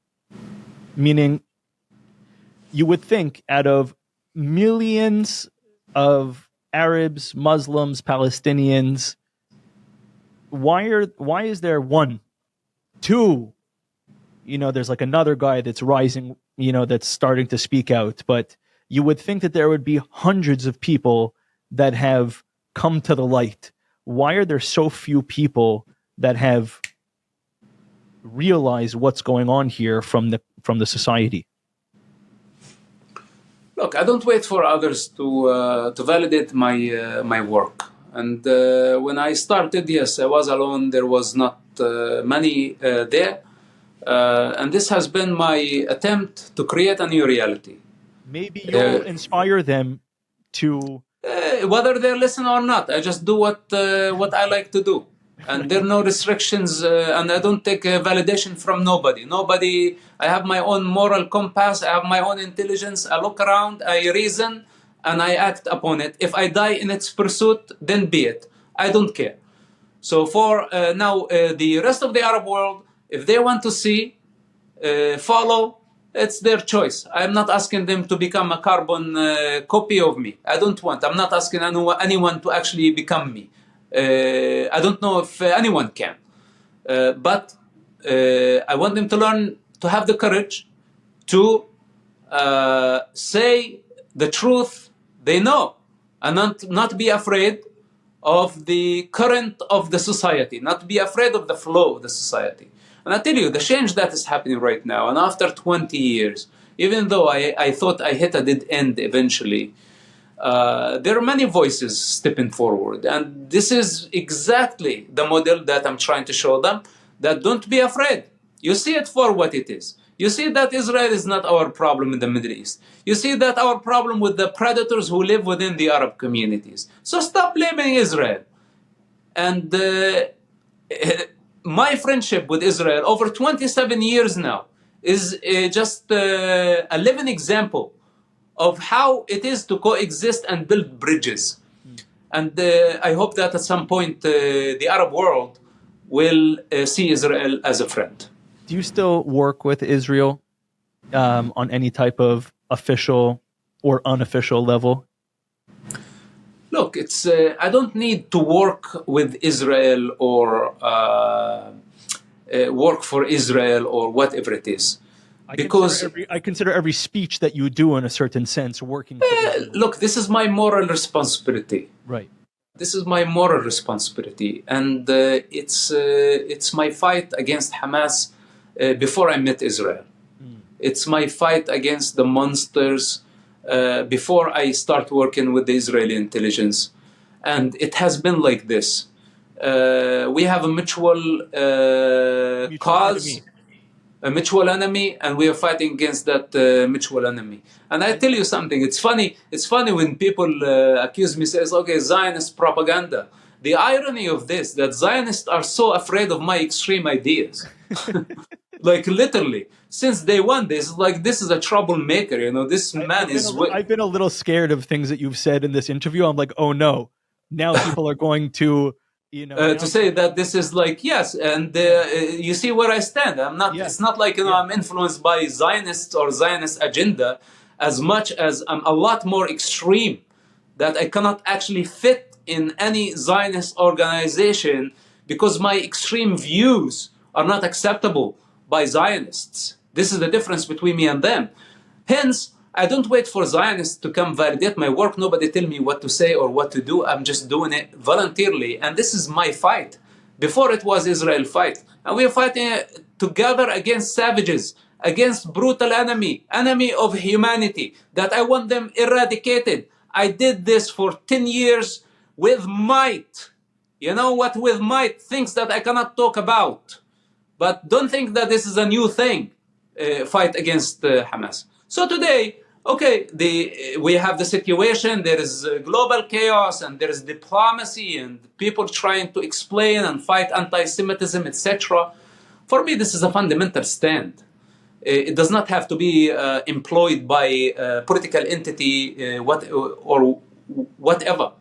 Meaning, you would think out of millions of Arabs, Muslims, Palestinians, why is there 1, 2, there's like another guy that's rising, that's starting to speak out, but you would think that there would be hundreds of people that have come to the light. Why are there so few people that have realized what's going on here from the society? Look, I don't wait for others to validate my work. And when I started, yes, I was alone. There was not many there. And this has been my attempt to create a new reality. Maybe you'll inspire them to... whether they listen or not, I just do what I like to do. And there are no restrictions, and I don't take validation from nobody. I have my own moral compass, I have my own intelligence, I look around, I reason, and I act upon it. If I die in its pursuit, then be it. I don't care. So for now, the rest of the Arab world, if they want to see, follow, it's their choice. I'm not asking them to become a carbon copy of me. I'm not asking anyone to actually become me. I don't know if anyone can. But I want them to learn to have the courage to say the truth they know and not be afraid of the current of the society, not be afraid of the flow of the society. And I tell you, the change that is happening right now, and after 20 years, even though I thought I hit a dead end eventually, there are many voices stepping forward. And this is exactly the model that I'm trying to show them, that don't be afraid. You see it for what it is. You see that Israel is not our problem in the Middle East. You see that our problem with the predators who live within the Arab communities. So stop blaming Israel. And my friendship with Israel over 27 years now is just a living example of how it is to coexist and build bridges. And I hope that at some point the Arab world will see Israel as a friend. Do you still work with Israel on any type of official or unofficial level? Look, it's I don't need to work with Israel or work for Israel or whatever it is. I consider every speech that you do in a certain sense working for Israel. Look, this is my moral responsibility. Right. This is my moral responsibility. And it's my fight against Hamas before I met Israel. It's my fight against the monsters before I start working with the Israeli intelligence. And it has been like this. We have a mutual cause, enemy. A mutual enemy, and we are fighting against that mutual enemy. And I tell you something, it's funny when people accuse me, says, okay, Zionist propaganda. The irony of this, that Zionists are so afraid of my extreme ideas. Like literally, since day one, this is a troublemaker. This man is. I've been a little scared of things that you've said in this interview. I'm like, oh no, now people are going to, to say that this is like yes, and you see where I stand. I'm not. Yeah. It's not like I'm influenced by Zionists or Zionist agenda, as much as I'm a lot more extreme, that I cannot actually fit in any Zionist organization because my extreme views are not acceptable by Zionists. This is the difference between me and them. Hence, I don't wait for Zionists to come validate my work. Nobody tell me what to say or what to do. I'm just doing it voluntarily. And this is my fight. Before it was Israel fight. And we are fighting together against savages, against brutal enemy of humanity, that I want them eradicated. I did this for 10 years with might. You know what? With might, things that I cannot talk about. But don't think that this is a new thing, fight against Hamas. So today, okay, we have the situation, there is global chaos and there is diplomacy and people trying to explain and fight anti-Semitism, etc. For me, this is a fundamental stand. It does not have to be employed by a political entity or whatever.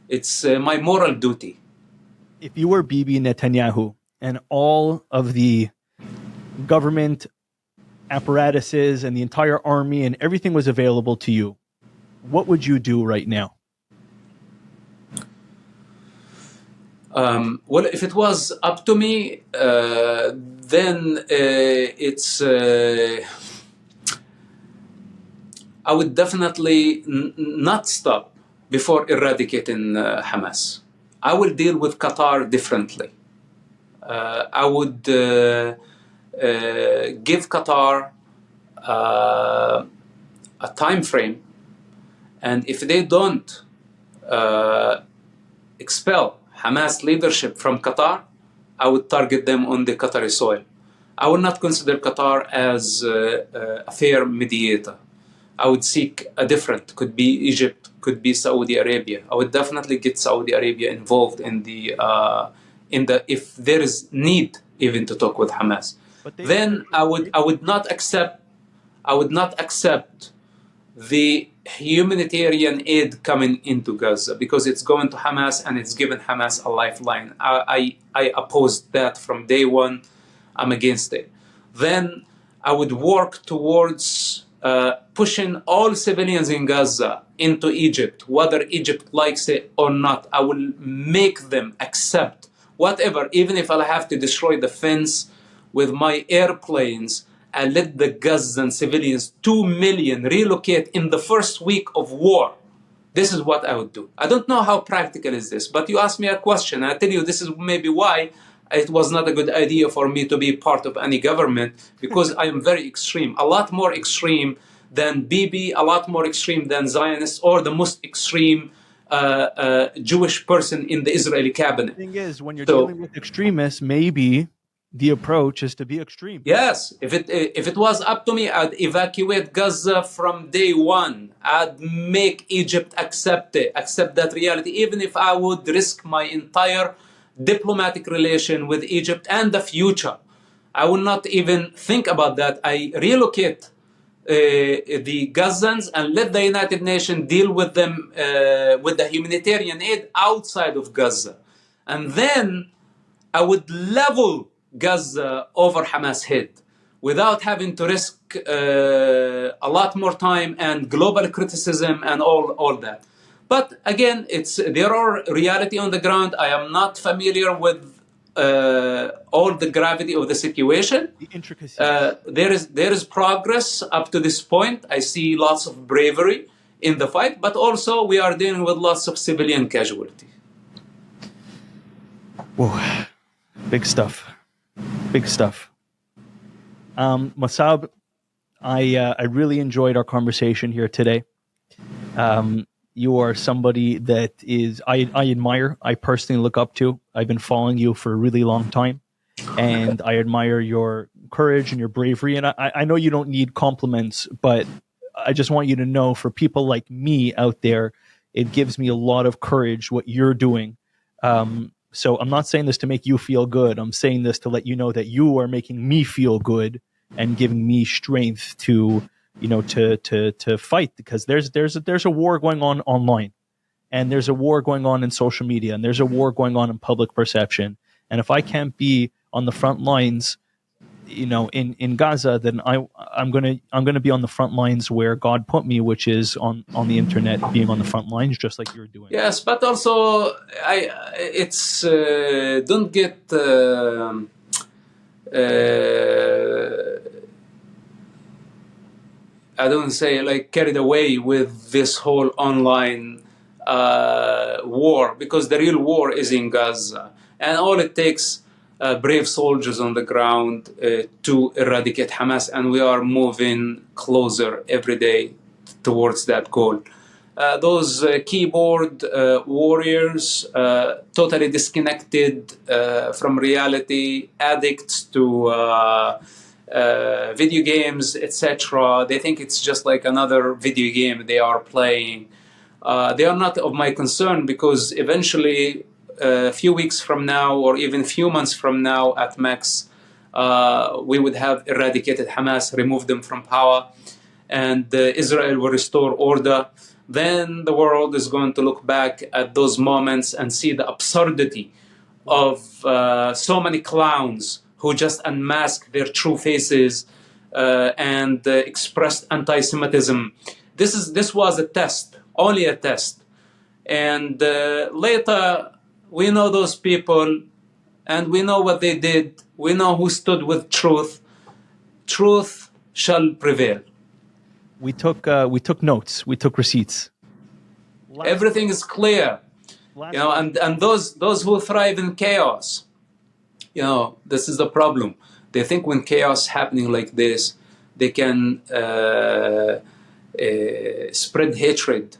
It's my moral duty. If you were Bibi Netanyahu, and all of the government apparatuses and the entire army and everything was available to you, what would you do right now? Well, if it was up to me, then it's. I would definitely not stop before eradicating Hamas. I will deal with Qatar differently. I would give Qatar a time frame, and if they don't expel Hamas leadership from Qatar, I would target them on the Qatari soil. I would not consider Qatar as a fair mediator. I would seek a different, could be Egypt, could be Saudi Arabia. I would definitely get Saudi Arabia involved in the if there is need even to talk with Hamas. Then I would not accept the humanitarian aid coming into Gaza because it's going to Hamas and it's given Hamas a lifeline. I opposed that from day one. I'm against it. Then I would work towards pushing all civilians in Gaza into Egypt, whether Egypt likes it or not. I will make them accept whatever, even if I'll have to destroy the fence with my airplanes and let the Gazan civilians, 2 million, relocate in the first week of war. This is what I would do. I don't know how practical is this, but you asked me a question. I tell you, this is maybe why it was not a good idea for me to be part of any government, because I am very extreme, a lot more extreme than Bibi, a lot more extreme than Zionists, or the most extreme Jewish person in the Israeli cabinet. The thing is, when you're dealing with extremists, maybe the approach is to be extreme. Yes, if it was up to me, I'd evacuate Gaza from day one. I'd make Egypt accept that reality, even if I would risk my entire diplomatic relation with Egypt and the future. I will not even think about that. I relocate the Gazans and let the United Nations deal with them with the humanitarian aid outside of Gaza. And then I would level Gaza over Hamas' head without having to risk a lot more time and global criticism and all that. But again, there are reality on the ground. I am not familiar with all the gravity of the situation. The intricacies. There is progress up to this point. I see lots of bravery in the fight, but also we are dealing with lots of civilian casualty. Whoa, big stuff. Big stuff. Mossab, I really enjoyed our conversation here today. You are somebody that I admire, I personally look up to. I've been following you for a really long time, and I admire your courage and your bravery. And I know you don't need compliments, but I just want you to know, for people like me out there, it gives me a lot of courage what you're doing. So I'm not saying this to make you feel good. I'm saying this to let you know that you are making me feel good and giving me strength to fight, because there's a war going on online, and there's a war going on in social media, and there's a war going on in public perception. And if I can't be on the front lines, in Gaza, then I'm gonna be on the front lines where God put me, which is on the internet, being on the front lines, just like you're doing. Yes, but also don't get I don't say like carried away with this whole online war, because the real war is in Gaza, and all it takes brave soldiers on the ground to eradicate Hamas, and we are moving closer every day towards that goal. Those keyboard warriors, totally disconnected from reality, addicts to video games, etc. They think it's just like another video game they are playing. They are not of my concern, because eventually, a few weeks from now, or even a few months from now at max, we would have eradicated Hamas, removed them from power, and Israel will restore order. Then the world is going to look back at those moments and see the absurdity of so many clowns who just unmasked their true faces and expressed anti-Semitism. This was a test, only a test. And later We know those people, and we know what they did. We know who stood with truth. Truth shall prevail. We took notes. We took receipts. Everything is clear. And those who thrive in chaos, this is the problem. They think when chaos happening like this, they can spread hatred,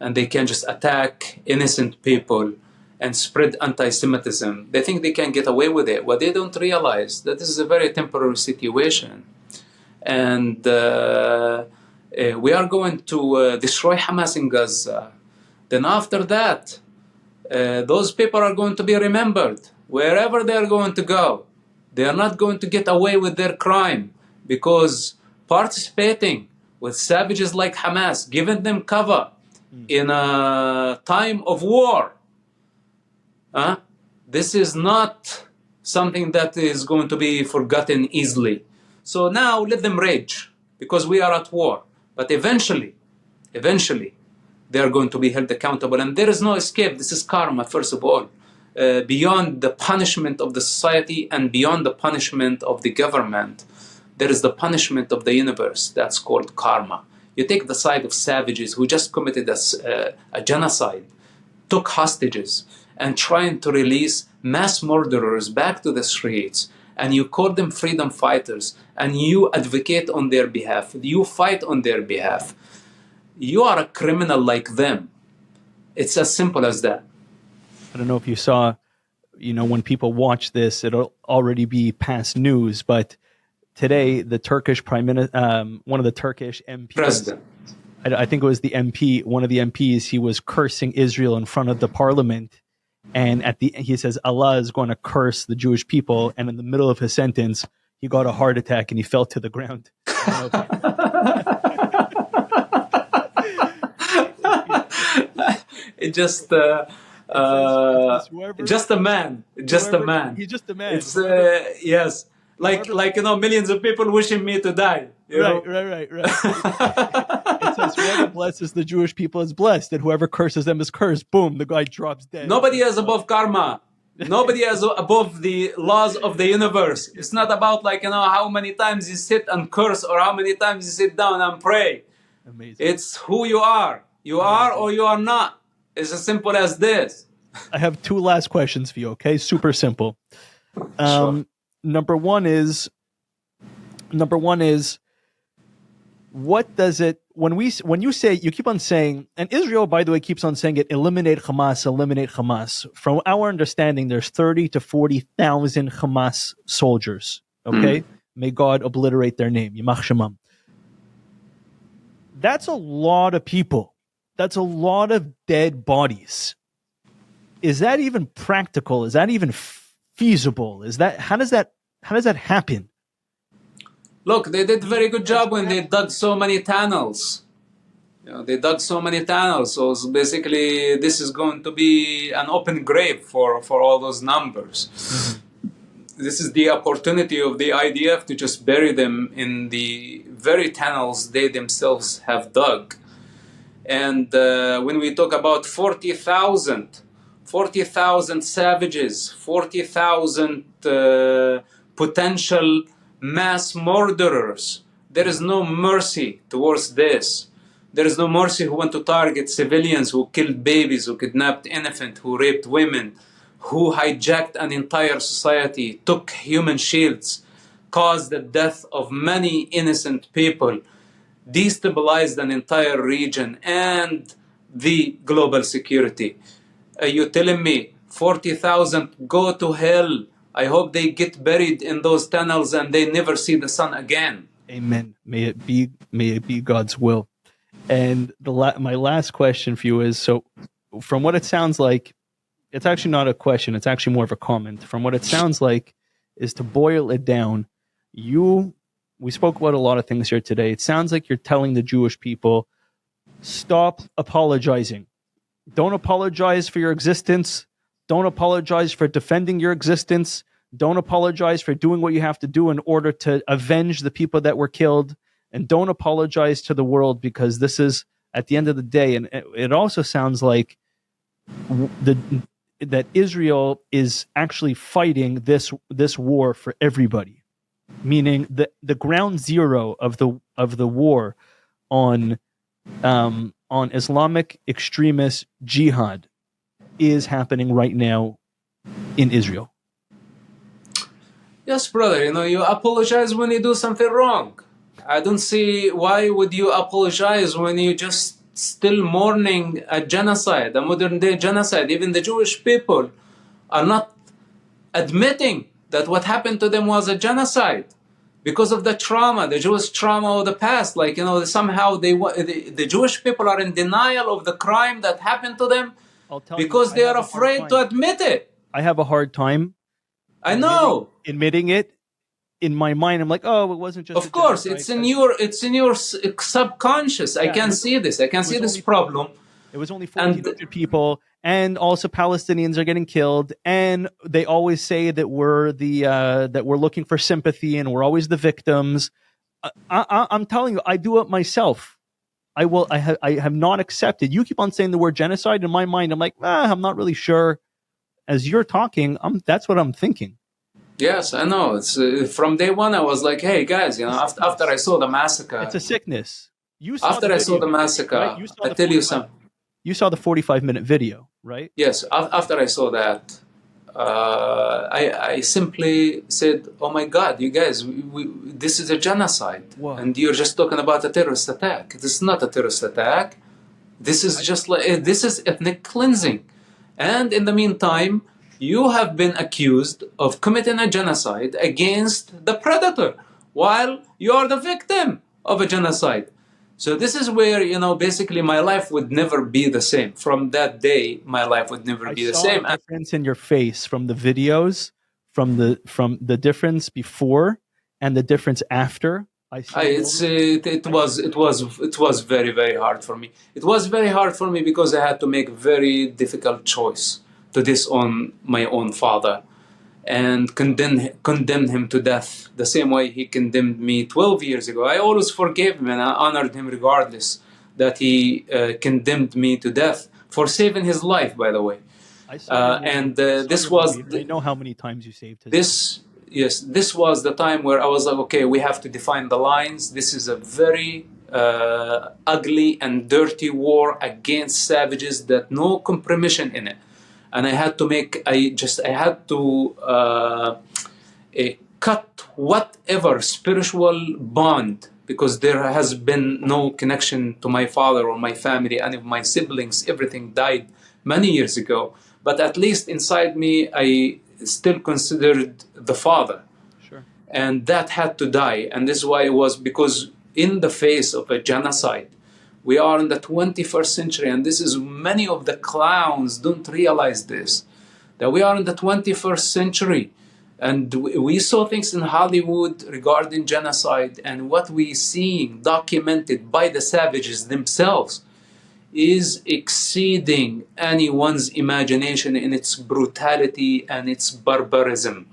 and they can just attack innocent people and spread anti-Semitism. They think they can get away with it. What they don't realize that this is a very temporary situation, and we are going to destroy Hamas in Gaza. Then after that, those people are going to be remembered wherever they are going to go. They are not going to get away with their crime, because participating with savages like Hamas, giving them cover in a time of war, this is not something that is going to be forgotten easily. So now let them rage, because we are at war. But eventually, they are going to be held accountable, and there is no escape. This is karma, first of all. Beyond the punishment of the society and beyond the punishment of the government, there is the punishment of the universe. That's called karma. You take the side of savages who just committed a genocide, took hostages, and trying to release mass murderers back to the streets, and you call them freedom fighters, and you advocate on their behalf, you fight on their behalf. You are a criminal like them. It's as simple as that. I don't know if you saw, when people watch this, it'll already be past news, but today the Turkish prime minister, one of the Turkish MPs, President, I think it was the MP, one of the MPs, he was cursing Israel in front of the parliament. And he says, Allah is going to curse the Jewish people. And in the middle of his sentence, he got a heart attack and he fell to the ground. It just just a man. He's just a man. It's yes, like millions of people wishing me to die. Right. It says whoever blesses the Jewish people is blessed, and whoever curses them is cursed. Boom, the guy drops dead. Nobody is above karma. Nobody is above the laws of the universe. It's not about how many times you sit and curse or how many times you sit down and pray. Amazing. It's who you are. You are or you are not. It's as simple as this. I have two last questions for you, okay? Super simple. Sure. Number one is, what does it, when you say, you keep on saying, and Israel, by the way, keeps on saying it, eliminate Hamas. From our understanding, there's 30 to 40,000 Hamas soldiers, okay? May God obliterate their name. Yimach Shemam. That's a lot of people. That's a lot of dead bodies. Is that even practical? Is that even feasible? How does that happen? Look, they did a very good job when they dug so many tunnels. They dug so many tunnels. So basically, this is going to be an open grave for all those numbers. Mm-hmm. This is the opportunity of the IDF to just bury them in the very tunnels they themselves have dug. And when we talk about 40,000 savages, 40,000 potential mass murderers, there is no mercy towards this. There is no mercy who want to target civilians, who killed babies, who kidnapped infants, who raped women, who hijacked an entire society, took human shields, caused the death of many innocent people, destabilized an entire region and the global security. Are you telling me 40,000 go to hell? I hope they get buried in those tunnels and they never see the sun again. Amen. May it be God's will. And my last question for you is, so from what it sounds like, it's actually not a question, it's actually more of a comment. From what it sounds like is, to boil it down, we spoke about a lot of things here today. It sounds like you're telling the Jewish people, stop apologizing. Don't apologize for your existence. Don't apologize for defending your existence. Don't apologize for doing what you have to do in order to avenge the people that were killed. And don't apologize to the world, because this is, at the end of the day, and it also sounds like that Israel is actually fighting this war for everybody, meaning the ground zero of the war on Islamic extremist jihad is happening right now in Israel. Yes, brother, you apologize when you do something wrong. I don't see why would you apologize when you just still mourning a genocide, a modern day genocide. Even the Jewish people are not admitting that what happened to them was a genocide because of the trauma, the Jewish trauma of the past. Like, somehow the Jewish people are in denial of the crime that happened to them because they are afraid to admit it. I have a hard time. I know. Admitting it. In my mind, I'm like, oh, it wasn't just. Of course, it's in your subconscious. I can see this. I can see this problem. It was only 1,400 people, and also Palestinians are getting killed. And they always say that we're looking for sympathy, and we're always the victims. I'm telling you, I do it myself. I have not accepted. You keep on saying the word genocide. In my mind, I'm like, I'm not really sure. As you're talking, that's what I'm thinking. Yes, I know. It's from day one. I was like, "Hey guys, after I saw the massacre, it's a sickness." After I saw the massacre, right? I tell you something. You saw the 45-minute video, right? Yes. After I saw that, I simply said, "Oh my God, you guys, this is a genocide, and you're just talking about a terrorist attack. This is not a terrorist attack. This is this is ethnic cleansing, and in the meantime." You have been accused of committing a genocide against the predator while you are the victim of a genocide. So this is where, basically my life would never be the same. From that day, my life would never be the same. I saw the difference in your face from the videos, from the difference before and the difference after. It was very, very hard for me. It was very hard for me because I had to make a very difficult choice to disown my own father and condemn him to death the same way he condemned me 12 years ago. I always forgave him and I honored him regardless that he condemned me to death for saving his life, by the way. This was... I know how many times you saved his life. Yes, this was the time where I was like, okay, we have to define the lines. This is a very ugly and dirty war against savages that no compromission in it. And I had to cut whatever spiritual bond, because there has been no connection to my father or my family, any of my siblings. Everything died many years ago. But at least inside me, I still considered the father. Sure. And that had to die. And this is why it was, because in the face of a genocide, we are in the 21st century, and this is many of the clowns don't realize this, that we are in the 21st century. And we saw things in Hollywood regarding genocide, and what we seeing documented by the savages themselves is exceeding anyone's imagination in its brutality and its barbarism.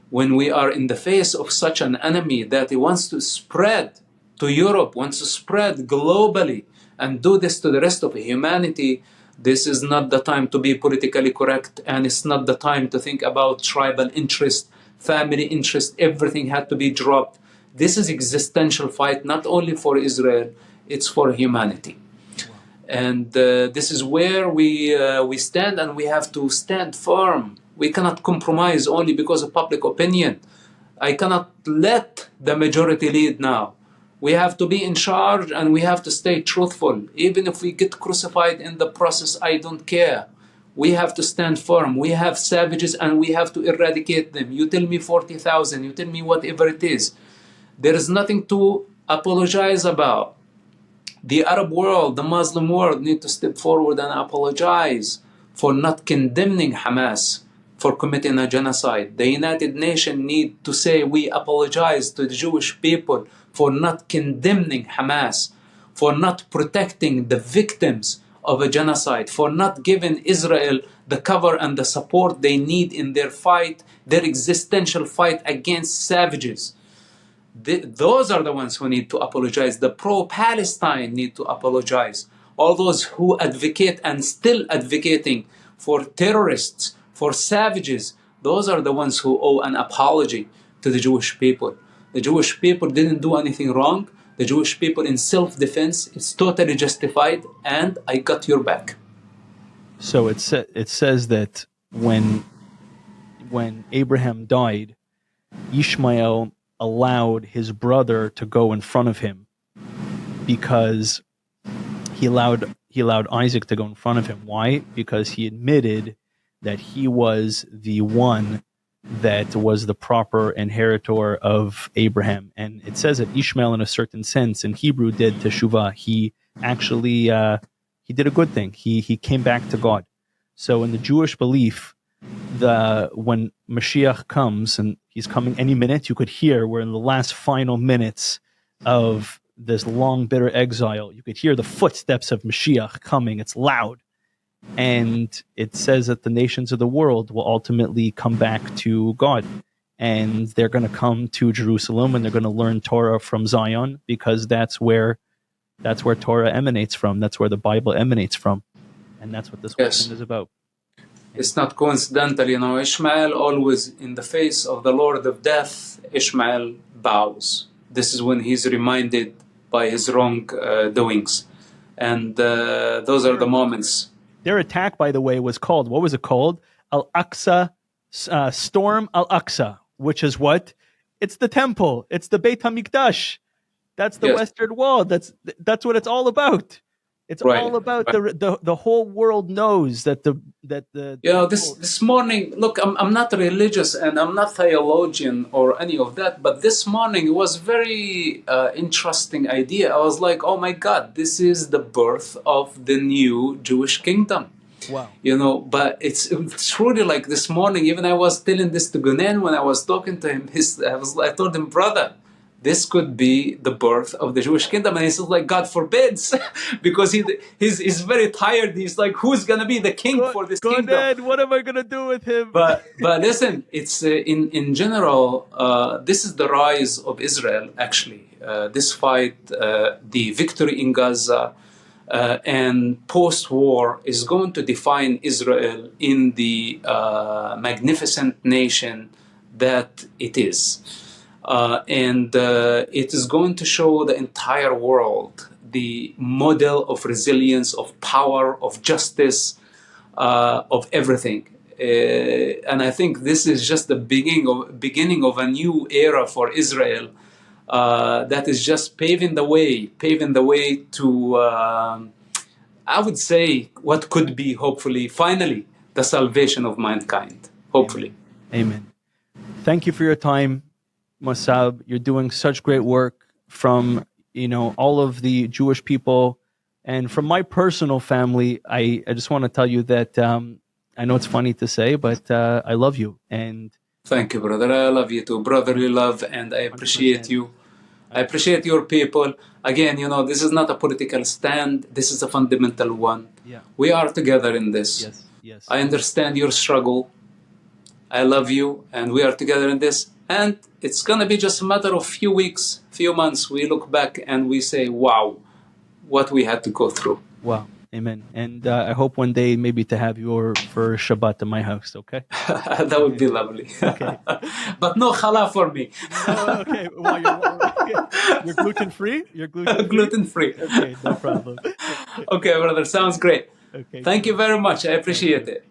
When we are in the face of such an enemy that he wants to spread to Europe, wants to spread globally and do this to the rest of humanity, this is not the time to be politically correct, and it's not the time to think about tribal interest, family interest. Everything had to be dropped. This is existential fight, not only for Israel, it's for humanity. And this is where we stand, and we have to stand firm. We cannot compromise only because of public opinion. I cannot let the majority lead now. We have to be in charge, and we have to stay truthful. Even if we get crucified in the process, I don't care. We have to stand firm. We have savages, and we have to eradicate them. You tell me 40,000, you tell me whatever it is. There is nothing to apologize about. The Arab world, the Muslim world need to step forward and apologize for not condemning Hamas for committing a genocide. The United Nations need to say, we apologize to the Jewish people for not condemning Hamas, for not protecting the victims of a genocide, for not giving Israel the cover and the support they need in their fight, their existential fight against savages. Those are the ones who need to apologize. The pro-Palestine need to apologize. All those who advocate and still advocating for terrorists, for savages. Those are the ones who owe an apology to the Jewish people. The Jewish people didn't do anything wrong. The Jewish people in self-defense, it's totally justified, and I got your back. So it says that when Abraham died, Ishmael allowed his brother to go in front of him because he allowed Isaac to go in front of him. Why? Because he admitted that he was the one that was the proper inheritor of Abraham. And it says that Ishmael, in a certain sense, in Hebrew, did teshuvah. He actually he did a good thing. He came back to God. So in the Jewish belief, when Mashiach comes, and he's coming any minute, you could hear we're in the last final minutes of this long, bitter exile. You could hear the footsteps of Mashiach coming. It's loud. And it says that the nations of the world will ultimately come back to God. And they're going to come to Jerusalem, and they're going to learn Torah from Zion, because that's where Torah emanates from. That's where the Bible emanates from. And that's what this whole thing is about. It's not coincidental, Ishmael always, in the face of the Lord of Death, Ishmael bows. This is when he's reminded by his wrong doings. And those are the moments. Their attack, by the way, was called, what was it called? Al-Aqsa, Storm Al-Aqsa, which is what? It's the temple. It's the Beit HaMikdash. That's the Western Wall. That's what it's all about. It's all about the whole world knows that this morning, look, I'm not religious and I'm not theologian or any of that, but this morning it was very interesting idea. I was like, oh my God, this is the birth of the new Jewish kingdom. Wow. But it's truly like this morning, even I was telling this to Gunen when I was talking to him, I told him, brother, this could be the birth of the Jewish kingdom. And he says, like, God forbids, because he's very tired. He's like, who's going to be the king for this kingdom? Dad, what am I going to do with him? But listen, it's in general, this is the rise of Israel, actually. This fight, the victory in Gaza, and post-war is going to define Israel in the magnificent nation that it is. And it is going to show the entire world the model of resilience, of power, of justice, of everything. And I think this is just the beginning of a new era for Israel that is just paving the way to, I would say, what could be, hopefully, finally, the salvation of mankind. Hopefully. Amen. Thank you for your time, Mossab. You're doing such great work from all of the Jewish people, and from my personal family. I just want to tell you that I know it's funny to say, but I love you. And thank you, brother. I love you too, brotherly love, and I appreciate 100%. You. I appreciate your people. Again, this is not a political stand. This is a fundamental one. Yeah. We are together in this. Yes. I understand your struggle. I love you, and we are together in this. And it's going to be just a matter of few weeks, few months. We look back and we say, wow, what we had to go through. Wow. Amen. And I hope one day maybe to have you for Shabbat in my house, okay? That would be lovely. Okay. But no challah for me. Oh, okay. Well, you're gluten-free? You're gluten-free? Gluten-free. Okay, no problem. Okay, brother. Sounds great. Okay. Thank you very much. I appreciate it.